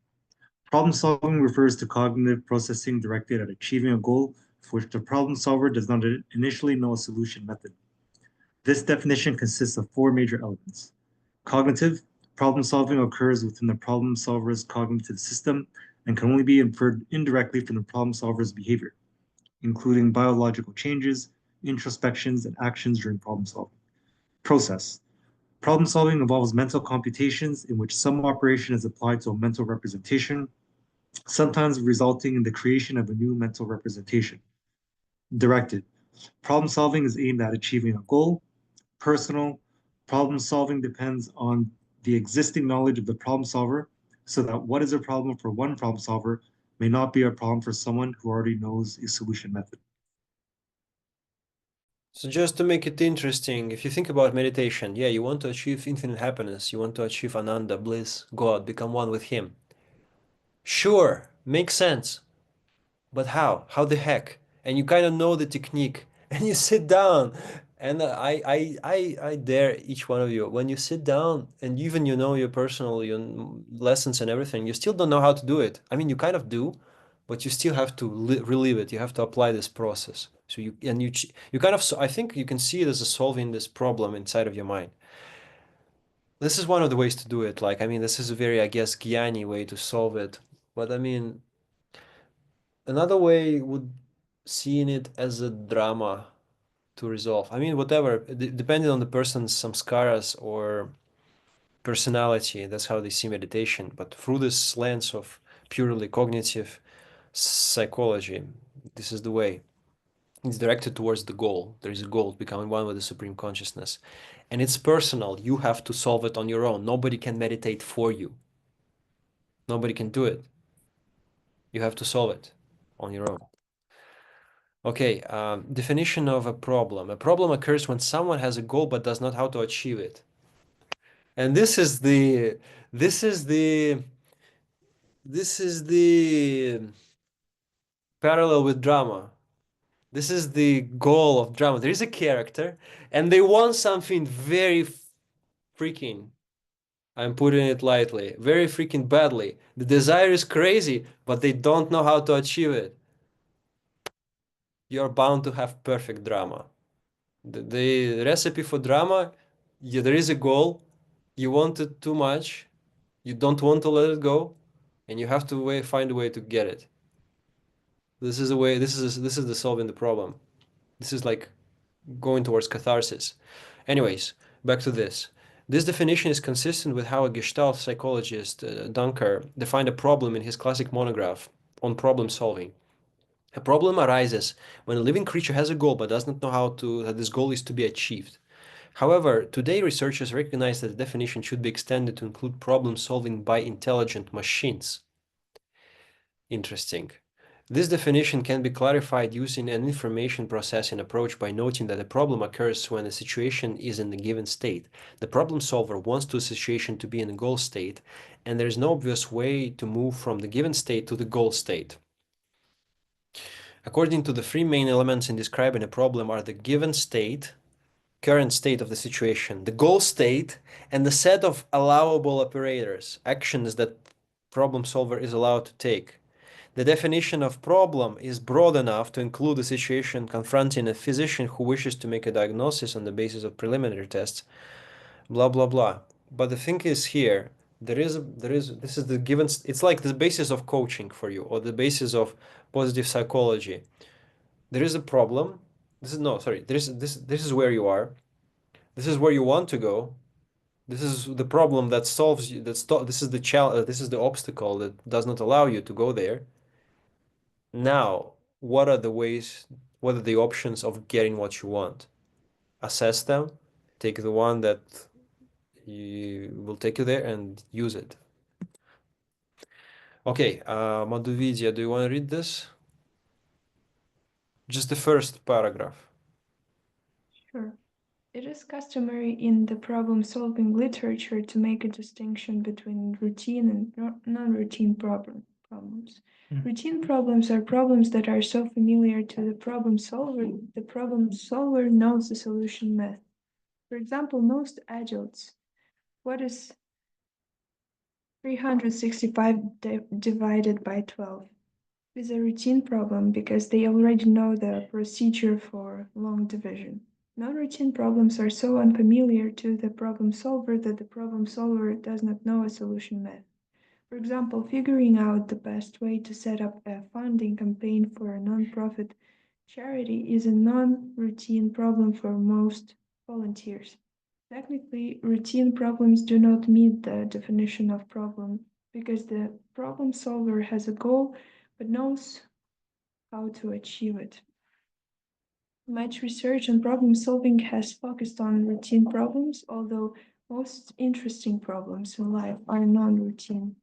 Problem solving refers to cognitive processing directed at achieving a goal for which the problem solver does not initially know a solution method. This definition consists of four major elements. Cognitive, problem solving occurs within the problem solver's cognitive system and can only be inferred indirectly from the problem solver's behavior, including biological changes, introspections, and actions during problem solving. Process. Problem solving involves mental computations in which some operation is applied to a mental representation, sometimes resulting in the creation of a new mental representation. Directed. Problem solving is aimed at achieving a goal. Personal. Problem solving depends on the existing knowledge of the problem solver, so that what is a problem for one problem solver may not be a problem for someone who already knows a solution method. So just to make it interesting, if you think about meditation, yeah, you want to achieve infinite happiness, you want to achieve Ananda, bliss, God, become one with Him. Sure, makes sense. But how? How the heck? And you kind of know the technique, and you sit down, and I dare each one of you when you sit down and even you know your personal your lessons and everything, you still don't know how to do it. I mean, you kind of do, but you still have to relive it. You have to apply this process. So you kind of I think you can see it as a solving this problem inside of your mind. This is one of the ways to do it. Like, I mean, this is a very, I guess, Gyani way to solve it. But I mean, another way would seeing it as a drama to resolve. I mean, whatever, depending on the person's samskaras or personality, that's how they see meditation. But through this lens of purely cognitive psychology, this is the way. It's directed towards the goal. There is a goal, becoming one with the supreme consciousness. And it's personal. You have to solve it on your own. Nobody can meditate for you. Nobody can do it. You have to solve it on your own. Okay, definition of a problem. A problem occurs when someone has a goal but does not how to achieve it. And this is the this is the parallel with drama. This is the goal of drama. There is a character and they want something very freaking, I'm putting it lightly, very freaking badly. The desire is crazy, but they don't know how to achieve it. You're bound to have perfect drama. The recipe for drama, yeah, there is a goal, you want it too much, you don't want to let it go, and you have to find a way to get it. This is a way, this is the solving the problem. This is like going towards catharsis. Anyways, back to this. This definition is consistent with how a Gestalt psychologist, Dunker, defined a problem in his classic monograph on problem solving. A problem arises when a living creature has a goal but does not know that this goal is to be achieved. However, today researchers recognize that the definition should be extended to include problem solving by intelligent machines. Interesting. This definition can be clarified using an information processing approach by noting that a problem occurs when a situation is in a given state. The problem solver wants the situation to be in a goal state, and there is no obvious way to move from the given state to the goal state. According to the three main elements in describing a problem are the given state, current state of the situation, the goal state, and the set of allowable operators, actions that problem solver is allowed to take. The definition of problem is broad enough to include a situation confronting a physician who wishes to make a diagnosis on the basis of preliminary tests, blah blah blah. But the thing is here, this is the given, it's like the basis of coaching for you, or the basis of positive psychology. There is a problem. This is no, sorry. This is where you are. This is where you want to go. This is the problem that solves you. This is the challenge. This is the obstacle that does not allow you to go there. Now, what are the ways? What are the options of getting what you want? Assess them. Take the one that will take you there and use it. Okay, Maduvidya, do you want to read this? Just the first paragraph. Sure. It is customary in the problem-solving literature to make a distinction between routine and non-routine problems. Routine problems are problems that are so familiar to the problem solver knows the solution method. For example, most adults, what is 365 divided by 12? Is a routine problem because they already know the procedure for long division. Non-routine problems are so unfamiliar to the problem solver that the problem solver does not know a solution method. For example, figuring out the best way to set up a funding campaign for a nonprofit charity is a non-routine problem for most volunteers. Technically, routine problems do not meet the definition of problem because the problem solver has a goal but knows how to achieve it. Much research on problem solving has focused on routine problems, although most interesting problems in life are non-routine.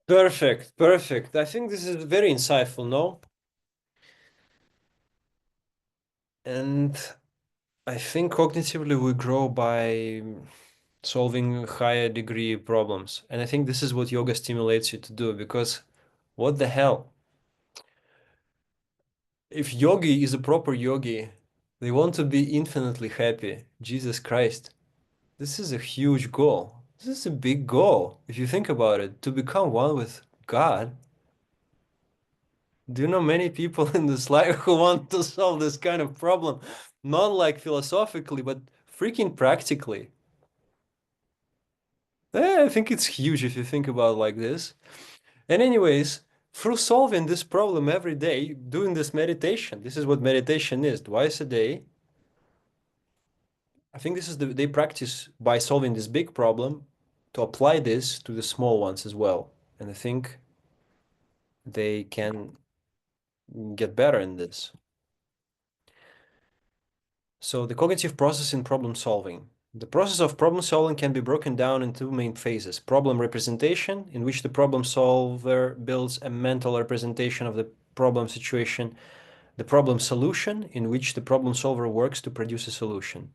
Perfect, perfect. I think this is very insightful, no? And I think cognitively we grow by solving higher degree problems. And I think this is what yoga stimulates you to do, because what the hell? If yogi is a proper yogi, they want to be infinitely happy. Jesus Christ. This is a huge goal. This is a big goal. If you think about it, to become one with God. Do you know many people in this life who want to solve this kind of problem? Not like philosophically, but freaking practically. I think it's huge if you think about it like this. And anyways, through solving this problem every day, doing this meditation, this is what meditation is, twice a day. I think they practice by solving this big problem to apply this to the small ones as well. And I think they can get better in this. So the cognitive process in problem solving. The process of problem solving can be broken down into two main phases. Problem representation, in which the problem solver builds a mental representation of the problem situation. The problem solution, in which the problem solver works to produce a solution.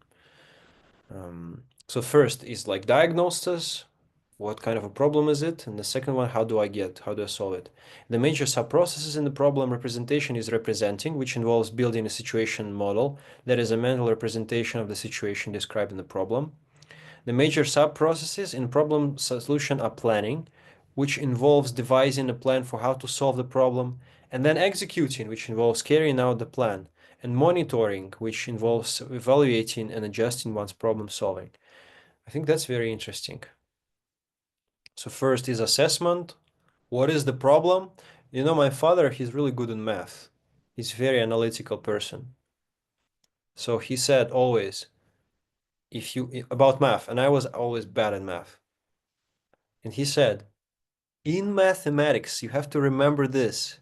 So first is like diagnosis, what kind of a problem is it? And the second one, how do I solve it? The major sub-processes in the problem representation is representing, which involves building a situation model that is a mental representation of the situation described in the problem. The major sub-processes in problem solution are planning, which involves devising a plan for how to solve the problem, and then executing, which involves carrying out the plan, and monitoring, which involves evaluating and adjusting one's problem solving. I think that's very interesting. So first is assessment. What is the problem? You know, my father, he's really good in math. He's a very analytical person. So he said always, about math, and I was always bad at math. And he said, in mathematics, you have to remember this.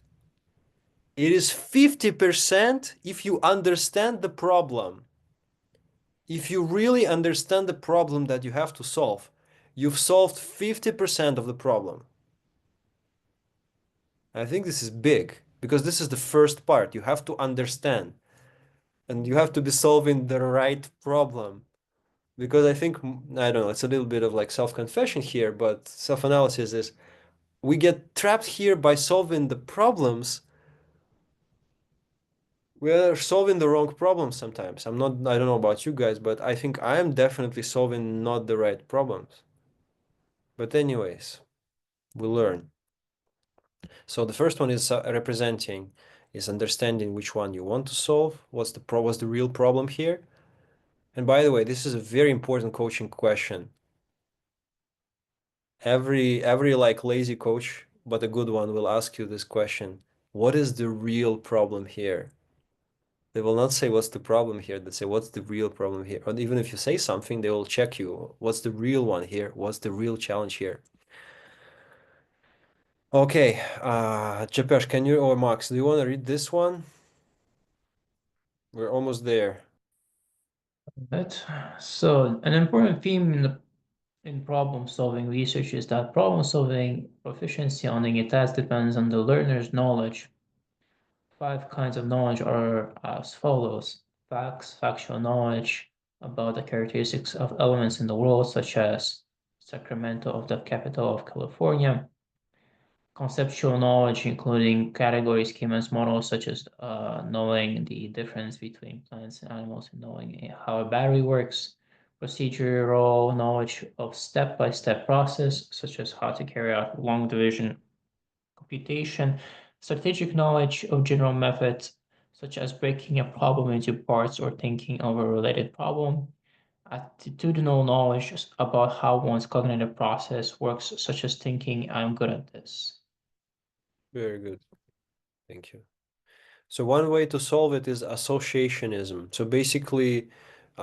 It is 50% if you understand the problem. If you really understand the problem that you have to solve, you've solved 50% of the problem. I think this is big because this is the first part. You have to understand and you have to be solving the right problem. Because I think, I don't know, it's a little bit of like self-confession here, but self-analysis is we get trapped here by solving the problems. We are solving the wrong problems sometimes. I don't know about you guys, but I think I am definitely solving not the right problems. But anyways, we learn. So the first one is representing, is understanding which one you want to solve. What's the real problem here? And by the way, this is a very important coaching question. Every like lazy coach, but a good one, will ask you this question. What is the real problem here? They will not say what's the problem here. They say what's the real problem here. Or even if you say something, they will check you. What's the real one here? What's the real challenge here? Okay, Chepesh, can you or Max, do you want to read this one? We're almost there. Right. So an important theme in problem-solving research is that problem-solving proficiency on a task depends on the learner's knowledge. 5 kinds of knowledge are as follows: facts, factual knowledge about the characteristics of elements in the world, such as Sacramento of the capital of California; conceptual knowledge, including categories, schemas, models, such as knowing the difference between plants and animals and knowing how a battery works; procedural knowledge of step-by-step process, such as how to carry out long division computation; strategic knowledge of general methods, such as breaking a problem into parts or thinking of a related problem; attitudinal knowledge about how one's cognitive process works, such as thinking, I'm good at this. Very good. Thank you. So one way to solve it is associationism. So basically,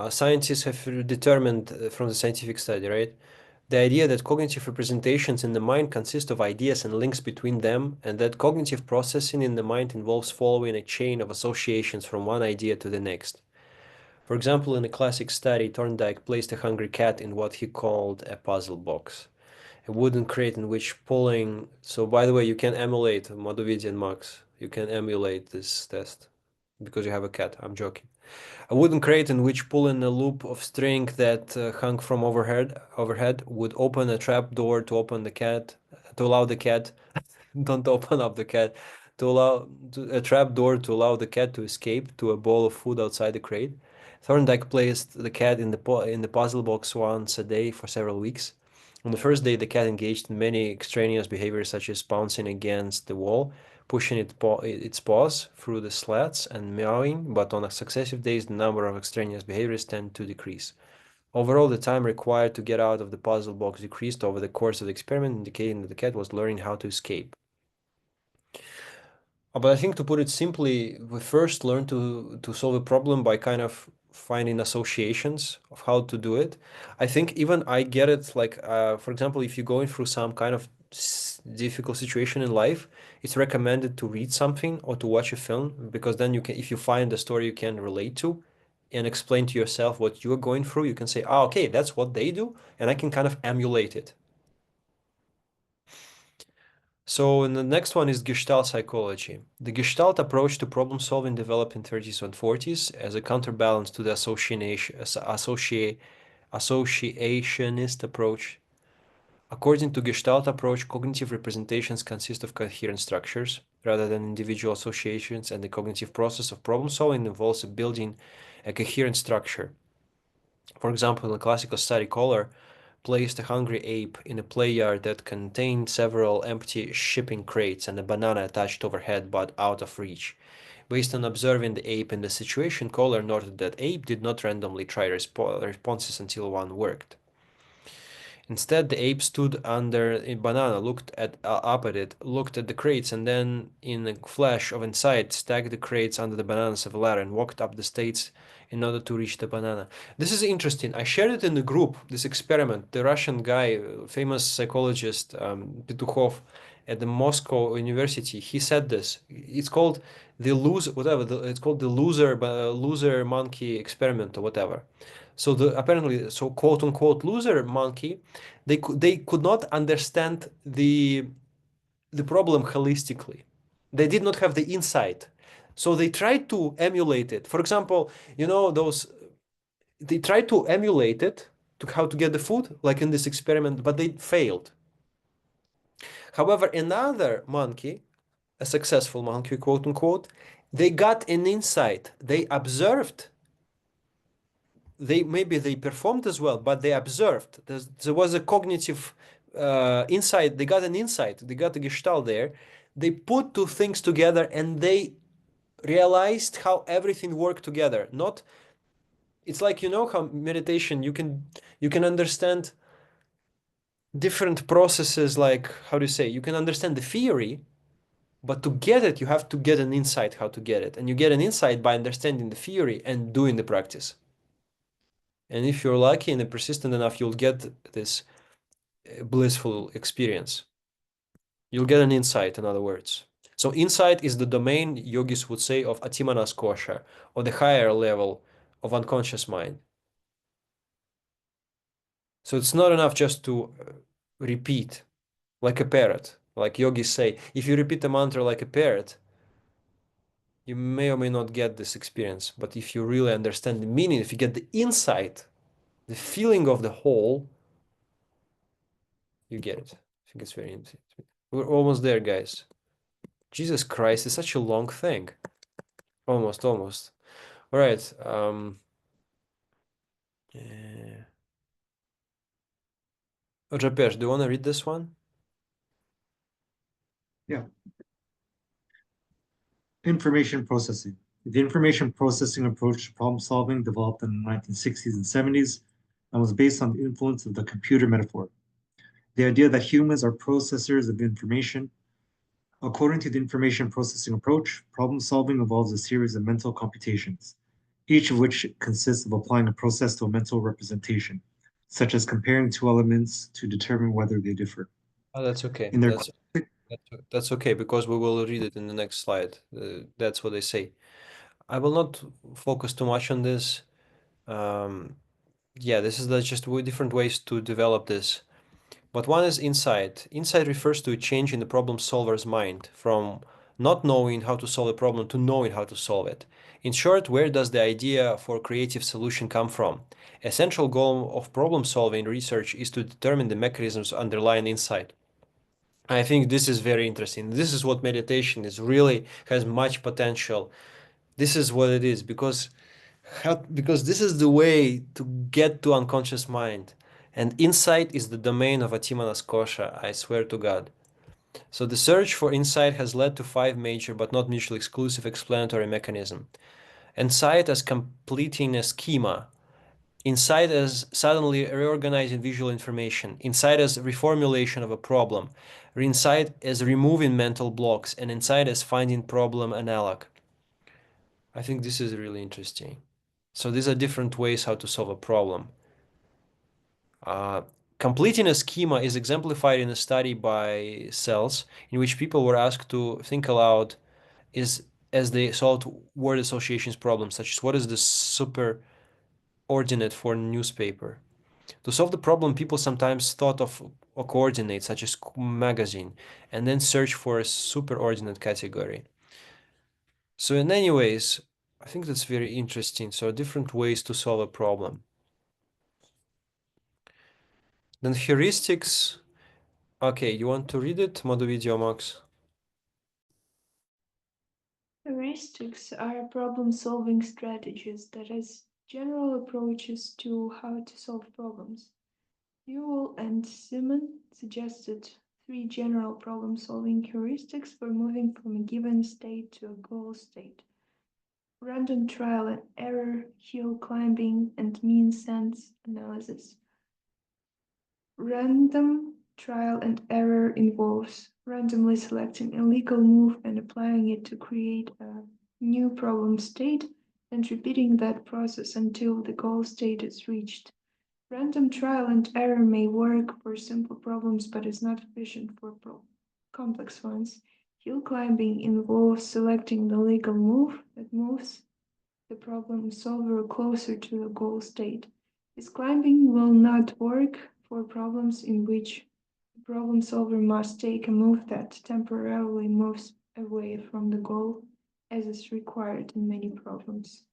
scientists have determined from the scientific study, right? The idea that cognitive representations in the mind consist of ideas and links between them, and that cognitive processing in the mind involves following a chain of associations from one idea to the next. For example, in a classic study, Thorndike placed a hungry cat in what he called a puzzle box, a wooden crate in which pulling. So, by the way, you can emulate Madhuvidi and Max. You can emulate this test because you have a cat. I'm joking. A wooden crate in which pulling a loop of string that hung from overhead would open a trap door to open the cat to allow the cat don't open up the cat a trap door to allow the cat to escape to a bowl of food outside the crate. Thorndike placed the cat in the puzzle box once a day for several weeks. On the first day, the cat engaged in many extraneous behaviors such as pouncing against the wall, pushing its paws through the slats, and meowing, but on successive days, the number of extraneous behaviors tended to decrease. Overall, the time required to get out of the puzzle box decreased over the course of the experiment, indicating that the cat was learning how to escape. But I think to put it simply, we first learn to solve a problem by kind of finding associations of how to do it. I think even I get it, like, for example, if you're going through some kind of difficult situation in life, it's recommended to read something or to watch a film because then you can, if you find a story you can relate to and explain to yourself what you are going through, you can say, oh, okay, that's what they do, and I can kind of emulate it. So and the next one is Gestalt psychology. The Gestalt approach to problem solving developed in 30s and 40s as a counterbalance to the associationist approach. According to Gestalt approach, cognitive representations consist of coherent structures rather than individual associations, and the cognitive process of problem solving involves building a coherent structure. For example, in a classical study, Kohler placed a hungry ape in a play yard that contained several empty shipping crates and a banana attached overhead but out of reach. Based on observing the ape in the situation, Kohler noted that ape did not randomly try responses until one worked. Instead, the ape stood under a banana, looked up at it, looked at the crates, and then, in a flash of insight, stacked the crates under the bananas of a ladder and walked up the stairs in order to reach the banana. This is interesting. I shared it in the group, this experiment. The Russian guy, famous psychologist, Petukhov, at the Moscow University. He said this. It's called the it's called the loser monkey experiment or whatever. So apparently, so quote unquote loser monkey, they could not understand the problem holistically. They did not have the insight. So they tried to emulate it. For example, they tried to emulate it to how to get the food, like in this experiment, but they failed. However, another monkey, a successful monkey, quote unquote, they got an insight. They observed. Maybe they performed as well, but they observed. There was a cognitive insight. They got an insight. They got a gestalt there. They put two things together and they realized how everything worked together. Not, it's like how meditation you can understand different processes, like how do you say, you can understand the theory, but to get it you have to get an insight how to get it, and you get an insight by understanding the theory and doing the practice. And if you're lucky and persistent enough, you'll get this blissful experience. You'll get an insight, in other words. So insight is the domain, yogis would say, of atimanas kosha, or the higher level of unconscious mind. So it's not enough just to repeat like a parrot. Like yogis say, if you repeat a mantra like a parrot, you may or may not get this experience. But if you really understand the meaning, if you get the insight, the feeling of the whole, you get it. I think it's very interesting. We're almost there, guys. Jesus Christ, it's such a long thing. Almost. All right. Yeah. Rapesh, do you want to read this one? Yeah. Information processing. The information processing approach to problem solving developed in the 1960s and 70s and was based on the influence of the computer metaphor. The idea that humans are processors of information. According to the information processing approach, problem solving involves a series of mental computations, each of which consists of applying a process to a mental representation, such as comparing two elements to determine whether they differ. Oh, that's okay. In their That's okay, because we will read it in the next slide. That's what they say. I will not focus too much on this. Yeah, this is just different ways to develop this. But one is insight. Insight refers to a change in the problem solver's mind from not knowing how to solve a problem to knowing how to solve it. In short, where does the idea for creative solution come from? A central goal of problem solving research is to determine the mechanisms underlying insight. I think this is very interesting. This is what meditation is, really has much potential. This is what it is, because this is the way to get to unconscious mind. And insight is the domain of Atimanas Kosha, I swear to God. So the search for insight has led to 5 major but not mutually exclusive explanatory mechanisms. Insight as completing a schema. Insight as suddenly reorganizing visual information. Insight as reformulation of a problem. Insight as removing mental blocks. And insight as finding problem analog. I think this is really interesting. So these are different ways how to solve a problem. Completing a schema is exemplified in a study by Cells, in which people were asked to think aloud as they solved word associations problems, such as what is the super ordinate for newspaper. To solve the problem, people sometimes thought of a coordinate, such as magazine, and then search for a superordinate category. So in any ways, I think that's very interesting. So different ways to solve a problem. Then heuristics. Okay, you want to read it, Madhuvidya Max? Heuristics are problem-solving strategies, that is, general approaches to how to solve problems. Newell and Simon suggested 3 general problem-solving heuristics for moving from a given state to a goal state: random trial and error, hill climbing, and mean sense analysis. Random trial and error involves randomly selecting a legal move and applying it to create a new problem state and repeating that process until the goal state is reached. Random trial and error may work for simple problems but is not efficient for complex ones. Hill climbing involves selecting the legal move that moves the problem solver closer to the goal state. This climbing will not work for problems in which the problem solver must take a move that temporarily moves away from the goal, as is required in many problems.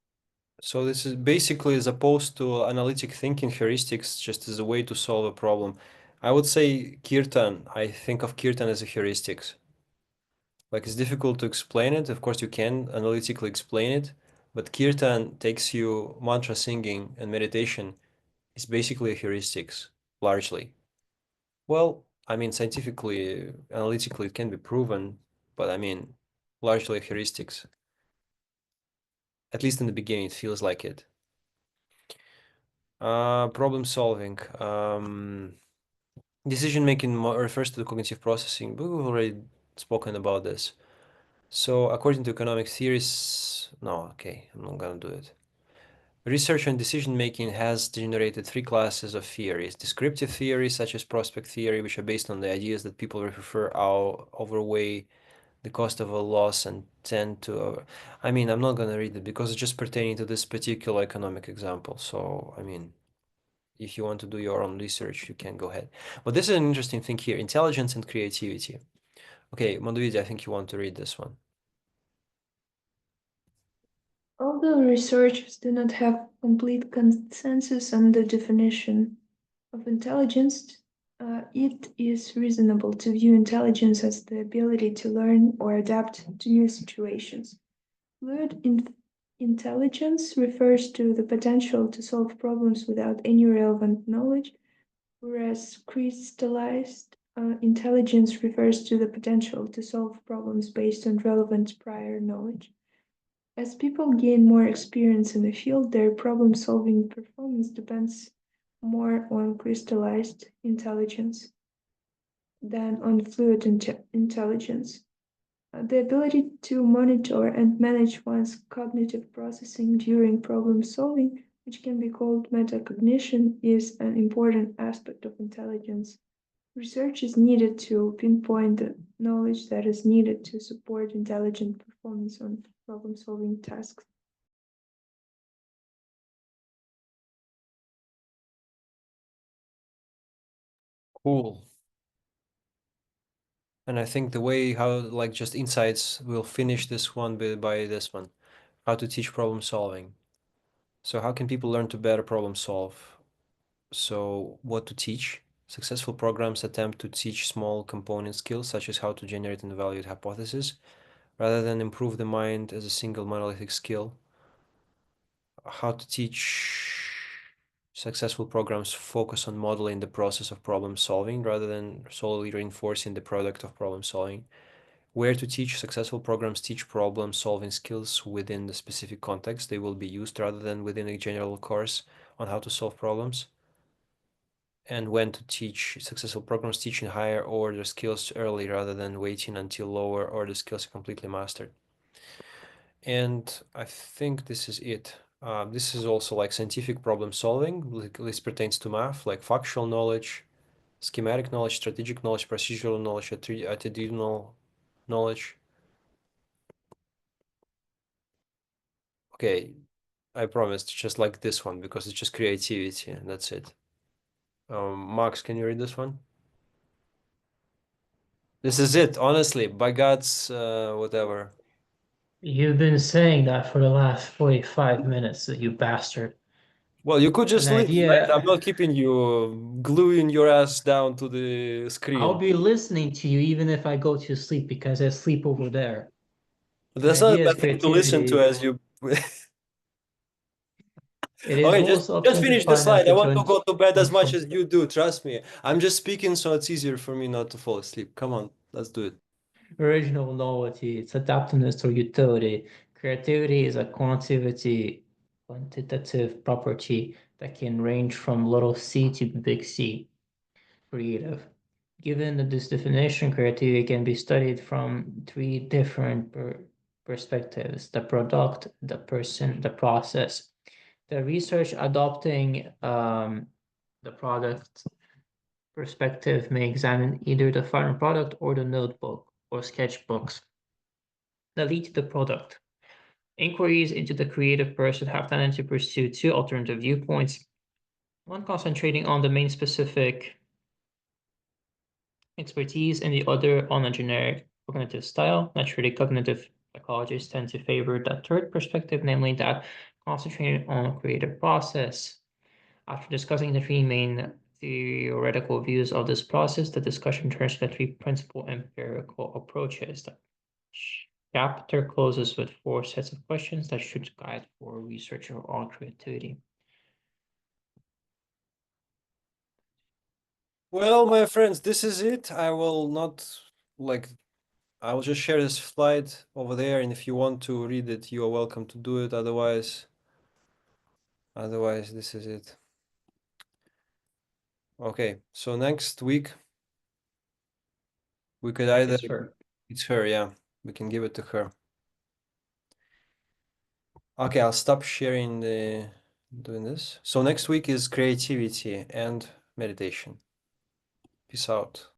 So this is basically as opposed to analytic thinking heuristics, just as a way to solve a problem. I would say kirtan. I think of kirtan as a heuristics. Like it's difficult to explain it. Of course, you can analytically explain it, but kirtan takes you mantra singing and meditation is basically a heuristics, largely. Well, I mean, scientifically, analytically, it can be proven, but I mean, largely heuristics. At least in the beginning, it feels like it. Problem solving. Decision making refers to the cognitive processing. We've already spoken about this. So, according to economic theories, no, okay, I'm not gonna do it. Research on decision making has generated three classes of theories. Descriptive theory, such as prospect theory, which are based on the ideas that people prefer overweigh the cost of a loss and tend to. I mean, I'm not gonna read it because it's just pertaining to this particular economic example. So, I mean, if you want to do your own research, you can go ahead. But this is an interesting thing here: intelligence and creativity. Okay, Mondovidi, I think you want to read this one. Although researchers do not have complete consensus on the definition of intelligence, it is reasonable to view intelligence as the ability to learn or adapt to new situations. Fluid intelligence refers to the potential to solve problems without any relevant knowledge, whereas crystallized intelligence refers to the potential to solve problems based on relevant prior knowledge. As people gain more experience in the field, their problem-solving performance depends more on crystallized intelligence than on fluid intelligence. The ability to monitor and manage one's cognitive processing during problem solving, which can be called metacognition, is an important aspect of intelligence. Research is needed to pinpoint the knowledge that is needed to support intelligent performance on problem-solving tasks. Cool. And I think the way how like just insights will finish this one by this one, how to teach problem solving. So how can people learn to better problem solve? So what to teach? Successful programs attempt to teach small component skills such as how to generate and evaluate hypotheses, rather than improve the mind as a single monolithic skill. How to teach successful programs focus on modeling the process of problem solving rather than solely reinforcing the product of problem solving. Where to teach successful programs teach problem solving skills within the specific context they will be used rather than within a general course on how to solve problems. And when to teach successful programs teaching higher order skills early rather than waiting until lower order skills are completely mastered. And I think this is it. This is also like scientific problem solving. Like, this pertains to math, like factual knowledge, schematic knowledge, strategic knowledge, procedural knowledge, attitudinal knowledge. Okay, I promised just like this one because it's just creativity and that's it. Max, can you read this one? This is it, honestly, by God's whatever. You've been saying that for the last 45 minutes, you bastard. Well, you could just An leave, right? I'm idea. not keeping you gluing your ass down to the screen. I'll be listening to you even if I go to sleep because I sleep over there. That's not a Ideas, bad thing to listen to creativity. as you. It is Okay, also up just to you to finish the find out slide. I which want to one's go to bed as much from. as you do. Trust me. I'm just speaking, so it's easier for me not to fall asleep. Come on, let's do it. Original novelty, it's adaptiveness or utility. Creativity is a quantitative property that can range from little c to big C. Creative. Given this definition, creativity can be studied from three different perspectives: the product, the person, the process. The research adopting the product perspective may examine either the final product or the notebook or sketchbooks that lead to the product. Inquiries into the creative person have tended to pursue two alternative viewpoints, one concentrating on the main specific expertise and the other on a generic cognitive style. Naturally, cognitive psychologists tend to favor that third perspective, namely that concentrated on creative process. After discussing the three main theoretical views of this process, the discussion turns to the three principal empirical approaches. The chapter closes with 4 sets of questions that should guide for researcher on creativity. Well, my friends, this is it. I will not like I will just share this slide over there, and if you want to read it, you are welcome to do it. Otherwise, this is it. Okay, so next week we could either It's her. it's her, yeah. We can give it to her. Okay, I'll stop sharing the doing this. So next week is creativity and meditation. Peace out.